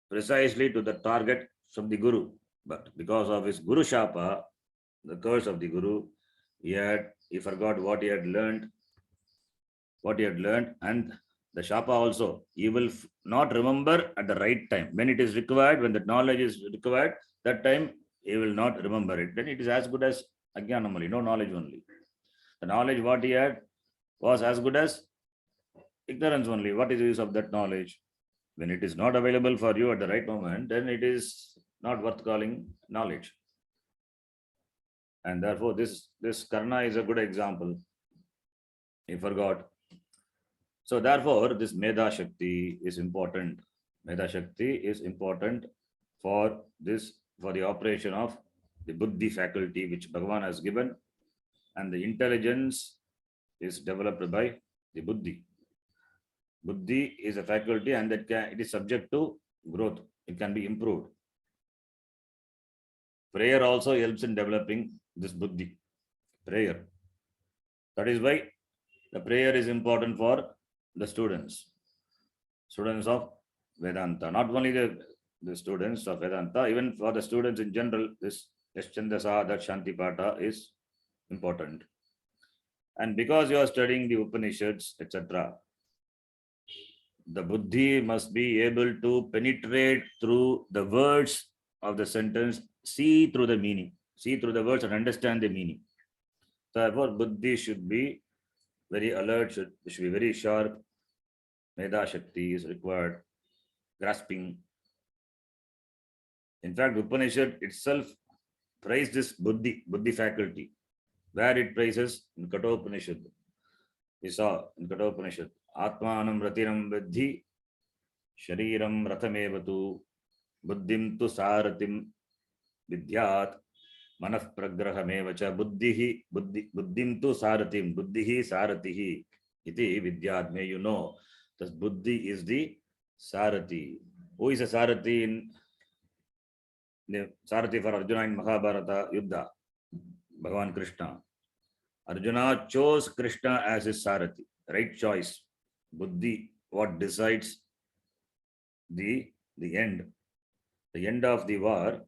precisely to the target from the Guru. But because of his Guru Shapa, the curse of the Guru, he forgot what he had learned, and the Shapa also, he will not remember at the right time. When it is required, when the knowledge is required, that time he will not remember it. Then it is as good as Ajnanam only, no knowledge only. The knowledge what he had was as good as ignorance only. What is the use of that knowledge? When it is not available for you at the right moment, then it is not worth calling knowledge. And therefore, this Karna is a good example. He forgot. So therefore, this Medha Shakti is important. Medha Shakti is important for the operation of the Buddhi faculty which Bhagavan has given, and the intelligence is developed by the Buddhi. Buddhi is a faculty and it is subject to growth. It can be improved. Prayer also helps in developing this Buddhi. Prayer. That is why the prayer is important for the students of Vedanta. Not only the the students of Vedanta, even for the students in general, this Yaschandasa, that Shanti Pata is important. And because you are studying the Upanishads, etc., the buddhi must be able to penetrate through the words of the sentence, see through the meaning, see through the words and understand the meaning. Therefore, buddhi should be very alert, should be very sharp. Medha Shakti is required, grasping. In fact, Upanishad itself praised this buddhi faculty, where it praises in Kathopanishad. We saw in Kathopanishad, Atmanam Ratinam Vidhi, Shariram Rathamevatu, Buddhim tu Saratim Vidyat, Manaf Pragrahamevacha, Buddhim tu Saratim, Buddhihi Saratihi, Iti Vidyat. May you know that Buddhi is the Sarati. Who is a Sarati in the Sarati for Arjuna in Mahabharata Yuddha? Bhagavan Krishna. Arjuna chose Krishna as his Sarati, right choice. Buddhi, what decides the end. The end of the war.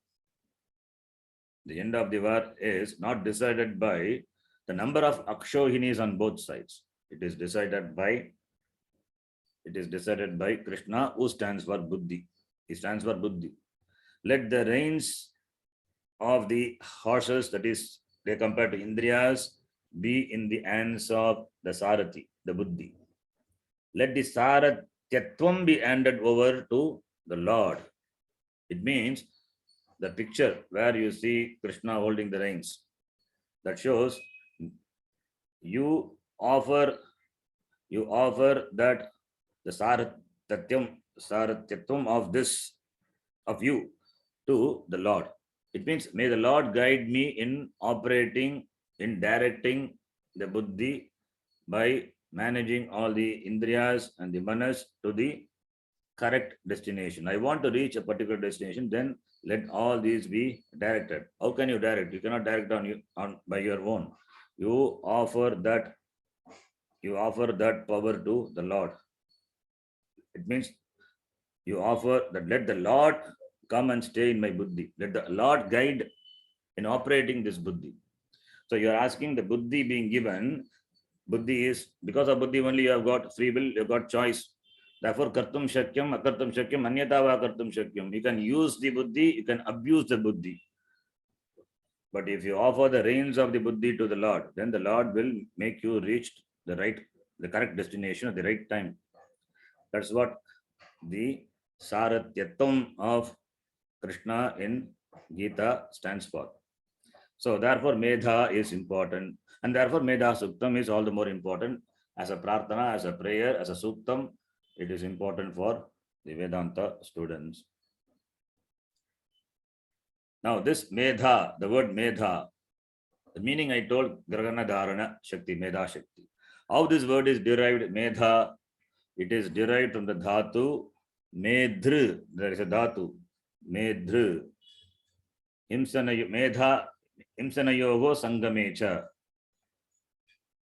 The end of the war is not decided by the number of Akshohinis on both sides. It is decided by Krishna, who stands for Buddhi. He stands for Buddhi. Let the reins of the horses, that is, they compare to Indriyas, be in the hands of the Sarati, the Buddhi. Let the Saratyatvam be handed over to the Lord. It means the picture where you see Krishna holding the reins, that shows you offer that the Saratyatvam of you to the Lord. It means, may the Lord guide me in operating, in directing the buddhi by managing all the indriyas and the manas to the correct destination. I want to reach a particular destination, then let all these be directed. How can you direct? You cannot direct by your own. You offer that power to the Lord. It means you offer that, let the Lord come and stay in my buddhi. Let the Lord guide in operating this buddhi. So you are asking the buddhi being given. Buddhi is, because of buddhi only you have got free will, you have got choice. Therefore, kartum shakyam, akartum shakyam, anyata va kartum shakyam. You can use the buddhi, you can abuse the buddhi. But if you offer the reins of the buddhi to the Lord, then the Lord will make you reach the correct destination at the right time. That's what the Saratyatvam of Krishna in Gita stands for. So therefore, Medha is important. And therefore, Medha Suktam is all the more important. As a prarthana, as a prayer, as a Suktam, it is important for the Vedanta students. Now this Medha, the word Medha, the meaning I told, Grahana Dharana Shakti, Medha Shakti. How this word is derived, Medha, it is derived from the dhatu Medhr. There is a dhatu, Medhr. Medha, Himsanayogo Sangamecha.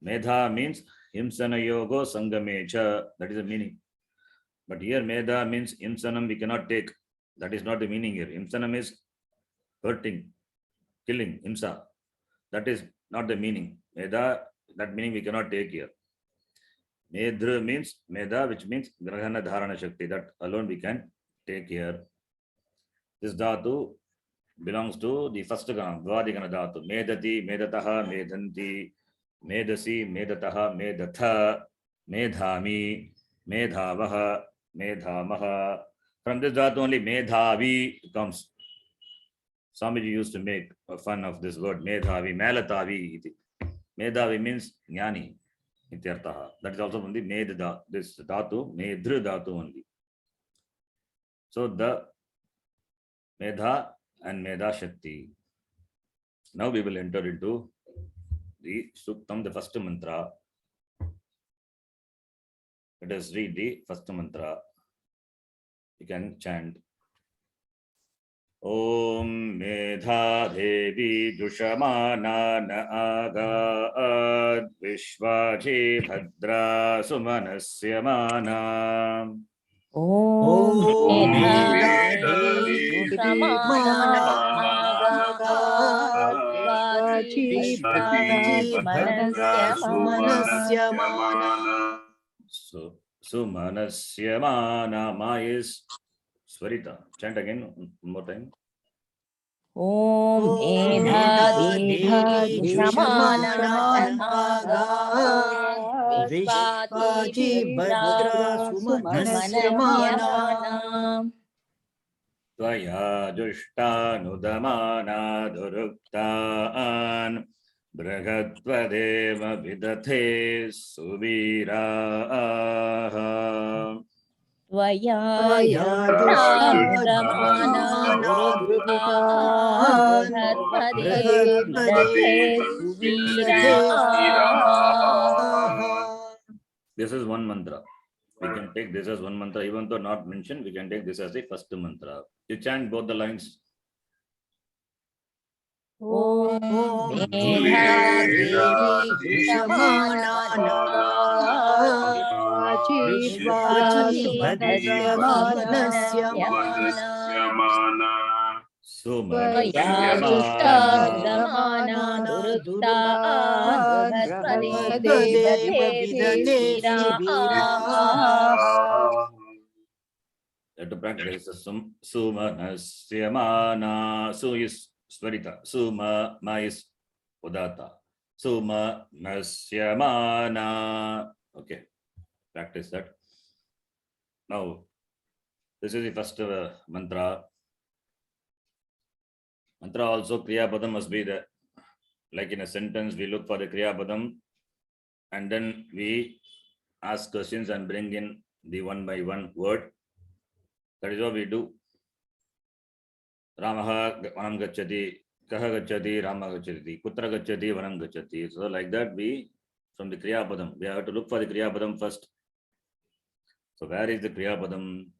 Medha means Himsanayogo Sangamecha. That is the meaning. But here Medha means Himsanam we cannot take. That is not the meaning here. Himsanam is hurting, killing, Himsa. That is not the meaning. Medha, that meaning we cannot take here. Medha means Medha, which means Grahana Dharana Shakti. That alone we can take here. This dhatu belongs to the first gana, Dvadigana dhatu. Medati, Medataha, Medhanti, Medasi, Medataha, Medatha, Medhami, Medhavaha, Medhamaha. From this dhatu only Medhavi comes. Swamiji used to make fun of this word, Medhavi, Malatavi. Medhavi means Jnani. That is also from the Medha, this dhatu, Medhru dhatu only. So the Medha and Medha Shakti. Now we will enter into the Suktam, the first mantra. Let us read the first mantra. You can chant. Om Medha Devi Dushamana na Agad Vishvaji Bhadra Sumanasya Mana Om Medha Devi Dushamana Naga Vishwaji Bhadra Sumanasya Mana. So Sumanasya Mana Ma is Swarita. Chant again one more time. Om Medha Devi Dushamana Naga Vishwaji Bhadra Sumanasya Mana. Tvaya Jushtanudamana Duruktaan Brahatvadeva Vidathe Subiraha. Tvaya Dushamana Duruktaan Bhatvade Vidate Suvira. This is one mantra. We can take this as one mantra, even though not mentioned, we can take this as the first mantra. You chant both the lines. Om Medha Devi Dushamana Vishwaji Bhadra Sumanasya Mana. Tvaya Jushtamana Duruktaan Bhatvade Vidate Suvira. You have to practice Sumanasya Mana. Su is Swarita. Suma Ma is Udata. Sumanasya Mana. Okay, practice that. Now, this is the first mantra. Mantra also, Kriya Padam must be there. Like in a sentence, we look for the Kriya Padam and then we ask questions and bring in the one by one word. That is what we do. Ramaha vanam gacchati, kaha gacchati, Rama gacchati, kutra gacchati, vanam gacchati. So like that, we from the Kriya Padam, we have to look for the Kriya Padam first. So where is the Kriya Padam?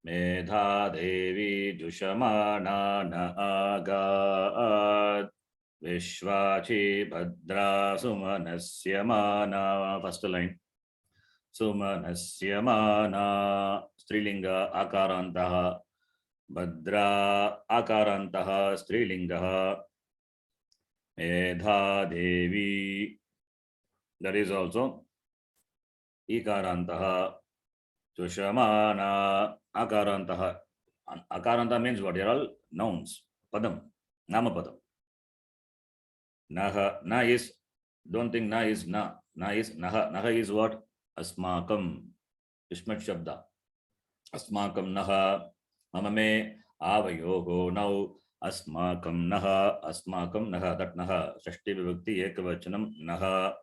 Medha Devi Dushamana Naga Vishwachi Bhadra Sumanasya Mana. First line. Sumanasya Mana Strilinga Akarantaha Bhadra Akarantaha Strilinga Medha Devi. That is also Ikarantaha Dushamana Akarantaha. Akaranta means what? They are all nouns. Padam. Nama Padam. Naha. Na is, don't think na is na. Na is naha. Naha is what? Asmakam. Ishmat Shabda. Asmakam naha. Mamame avayoho. Now asmakam naha. Asmakam naha. That naha. Shashti vibhakti ekavachanam naha.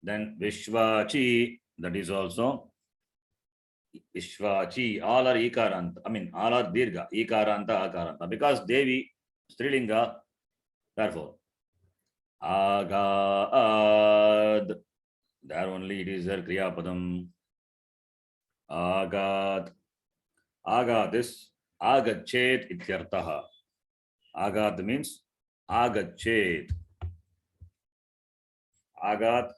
Then Vishwachi. That is also Vishwachi. All are Ikaranta. I mean, all are Dirgha. Ikaranta, Akaranta. Because Devi, Strilinga, therefore, Agad. There only it is there, Kriya Padam. Agad. Agad is Agachet ityartaha. Agad means Agachet. Agad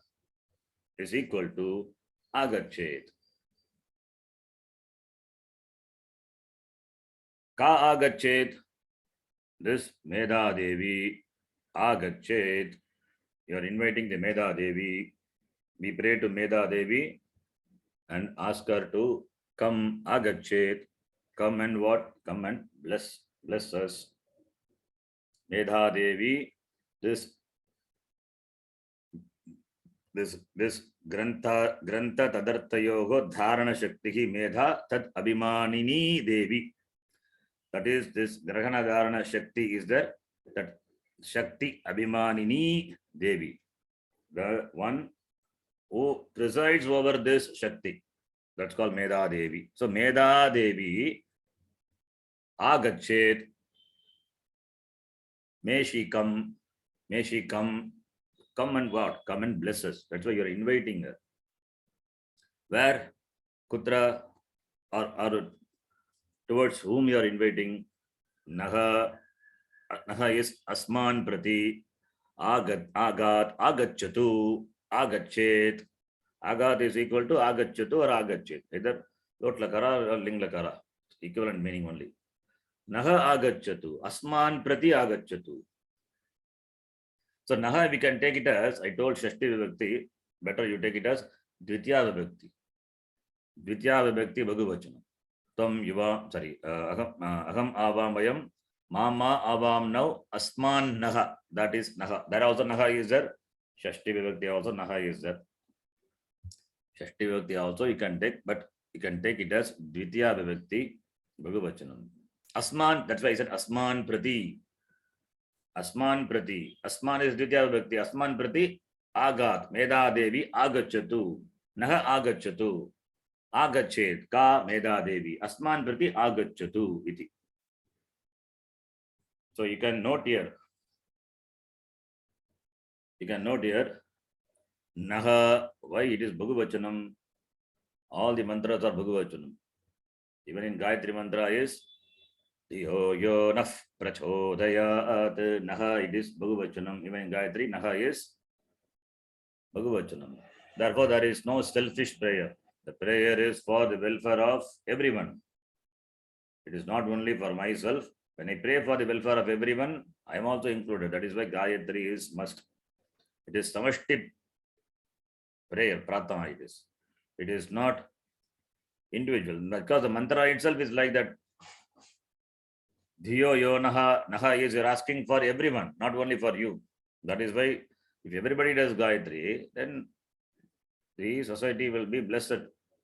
is equal to Agachet. Ka Agachet. This Medha Devi Agachet. You are inviting the Medha Devi. We pray to Medha Devi and ask her to come Agachet. Come and what? Come and bless us. Medha Devi, this Grantha Tadartayogo Dharana Shakti Medha Tat Abhimanini Devi. That is, this Grahana Dharana Shakti is there. That Shakti Abhimanini Devi. The one who presides over this Shakti. That's called Medha Devi. So Medha Devi Agachet. May she come and what? Come and bless us. That's why you're inviting her. Where? Kutra or towards whom you are inviting? Naha is Asman Prati, Agat, Agachatu, Agachet. Agat is equal to agachatu or agachet. Either lot lakara or ling lakara. Equivalent meaning only. Naha agachatu. Asman prati agachatu. So naha we can take it as, I told Shashti Vibhakti, better you take it as Dvitiya Vibhakti. Dvitiya Vibhakti Bhagavachanam. Tam yuva, sorry, aham avam vayam, mama avam now, asman naha. That is naha. That also naha is there. Shashti Vibhakti also naha is there. Shashti Vibhakti also you can take, but you can take it as Dvitiya Vibhakti Bhagavachanam. Asman, that's why I said asman prati. Asman prati. Asman is Dvitiya Vibhakti. Asman prati agat. Medha Devi agachatu. Naha agachatu. Agachet. Ka Medha Devi. Asman prati agachatu. Iti. So you can note here. You can note here. Naha. Why it is Bhagavachanam? All the mantras are Bhagavachanam. Even in Gayatri mantra is Dhiyo yo naf prachodayat. Naha, it is Bhagavachanam. Even in Gayatri, Naha is Bhagavachanam. Therefore, there is no selfish prayer. The prayer is for the welfare of everyone. It is not only for myself. When I pray for the welfare of everyone, I am also included. That is why Gayatri is must. It is samashti prayer, pratama it is. It is not individual. Because the mantra itself is like that. Dhiyo yo naha. Naha is you're asking for everyone, not only for you. That is why if everybody does Gayatri, then the society will be blessed.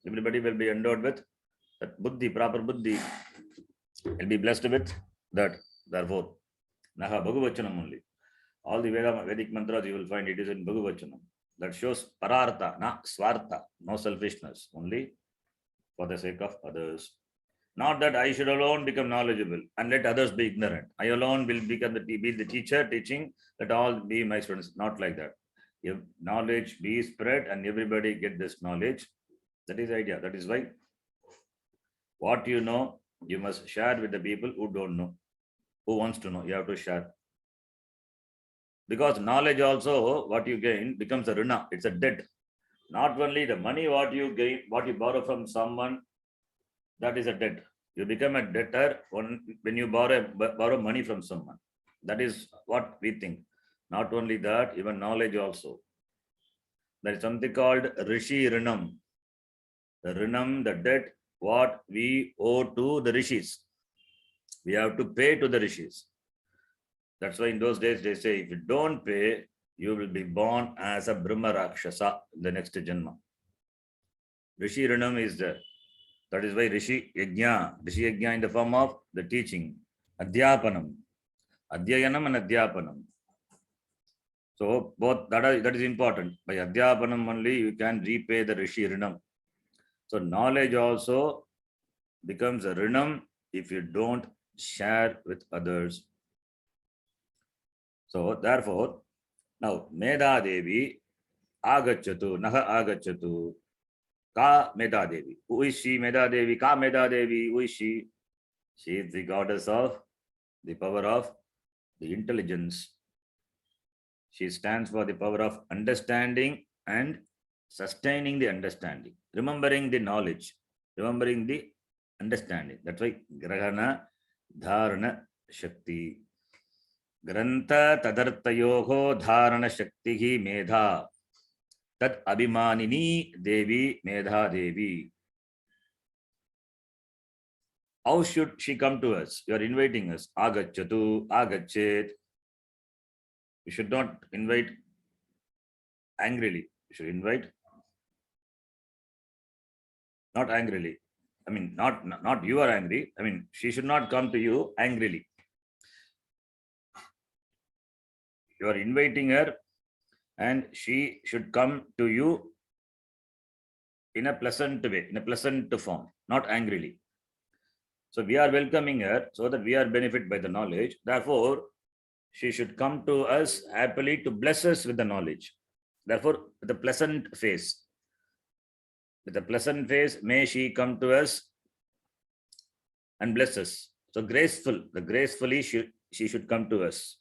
Everybody will be endowed with that buddhi, proper buddhi. Will be blessed with that. Therefore, Naha Bhagavachanam only. All the Vedic mantras you will find it is in Bhagavachanam. That shows parartha, na swartha, no selfishness, only for the sake of others. Not that I should alone become knowledgeable and let others be ignorant. I alone will be the teacher teaching, let all be my students. Not like that. If knowledge be spread and everybody get this knowledge, that is the idea. That is why what you know, you must share with the people who don't know, who wants to know. You have to share. Because knowledge also, what you gain becomes a rina. It's a debt. Not only the money what you gain, what you borrow from someone, that is a debt. You become a debtor when you borrow money from someone. That is what we think. Not only that, even knowledge also. There is something called Rishi Rinam. The Rinam, the debt, what we owe to the Rishis. We have to pay to the Rishis. That's why in those days they say, if you don't pay, you will be born as a Brahma Rakshasa in the next Janma. Rishi Rinam is there. That is why Rishi Yajna in the form of the teaching, Adhyapanam, Adhyayanam and Adhyapanam. So both that is important. By Adhyapanam only you can repay the Rishi Rinam. So knowledge also becomes a Rinam if you don't share with others. So therefore, now Medha Devi agachatu, naha agachatu. Ka Medha Devi. Who is she? Medha Devi. Ka Medha Devi. Who is she? She is the goddess of the power of the intelligence. She stands for the power of understanding and sustaining the understanding. Remembering the knowledge. Remembering the understanding. That's why Grahana Dharana Shakti. Grantha Tadartayoho Dharana Shakti Medha. Tat Abhimanini Devi Medha Devi. How should she come to us? You are inviting us. Agachatu, agachet. You should not invite angrily. You should invite not angrily. I mean, not you are angry. I mean, she should not come to you angrily. You are inviting her and she should come to you in a pleasant way, in a pleasant form, not angrily. So we are welcoming her so that we are benefited by the knowledge. Therefore, she should come to us happily to bless us with the knowledge. Therefore, with a pleasant face. With a pleasant face, may she come to us and bless us. So gracefully she should come to us.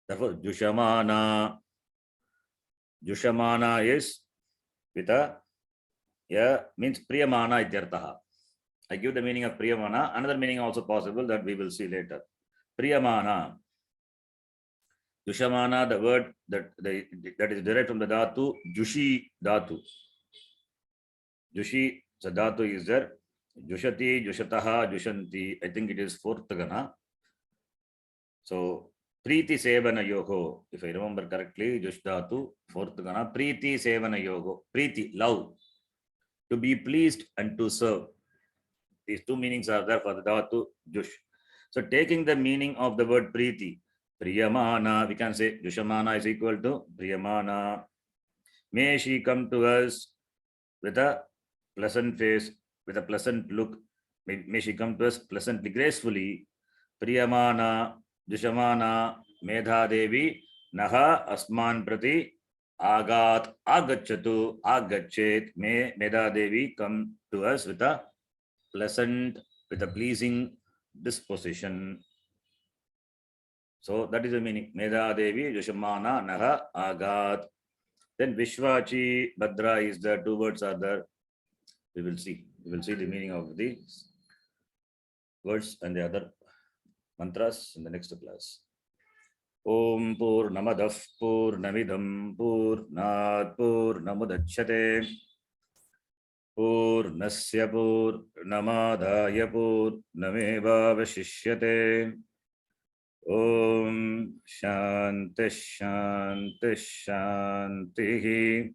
Therefore, Jushamana is with a ya means priyamana ityartha. I give the meaning of priyamana. Another meaning also possible that we will see later. Priyamana. Jushamana, the word that is derived from the dhatu, jushi dhatu. Jushi, the dhatu is there. Jushati, Jushataha, Jushanti. I think it is fourth gana. So, Preeti Sevana Yogo, if I remember correctly, Jushdhatu, fourth gana. Preeti Sevana Yogo. Preeti, love. To be pleased and to serve. These two meanings are there for the dhatu, Jush. So, taking the meaning of the word Preeti, Priyamana, we can say Jushamana is equal to Priyamana. May she come to us with a pleasant face, with a pleasant look. May she come to us pleasantly, gracefully. Priyamana, Jushamana, Medha Devi, Naha Asman Prati, Agat, Agachatu, Agachet. May Medha Devi come to us with a pleasant, with a pleasing disposition. So that is the meaning. Medha Devi, Jushamana, Naha, Agat. Then Vishvachi, Bhadra is there. Two words are there. We will see. We will see the meaning of the words and the other mantras in the next class. Om Purnamadah Purnamidam Purnat Purnamudachyate Purnasya Purnamadaya Purnamevavashishyate. Om Shanti Shanti Shanti.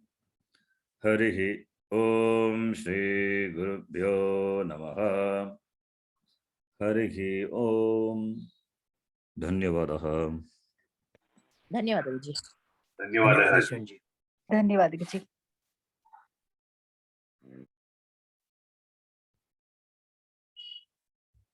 Harihi Om Shri Gurubhyo Namaha. Harihi Om. Dhanyavadaha. ಧನ್ಯವಾದ ವಿಜಿ. ಧನ್ಯವಾದ. ಧನ್ಯವಾದ ಗುರುಜಿ.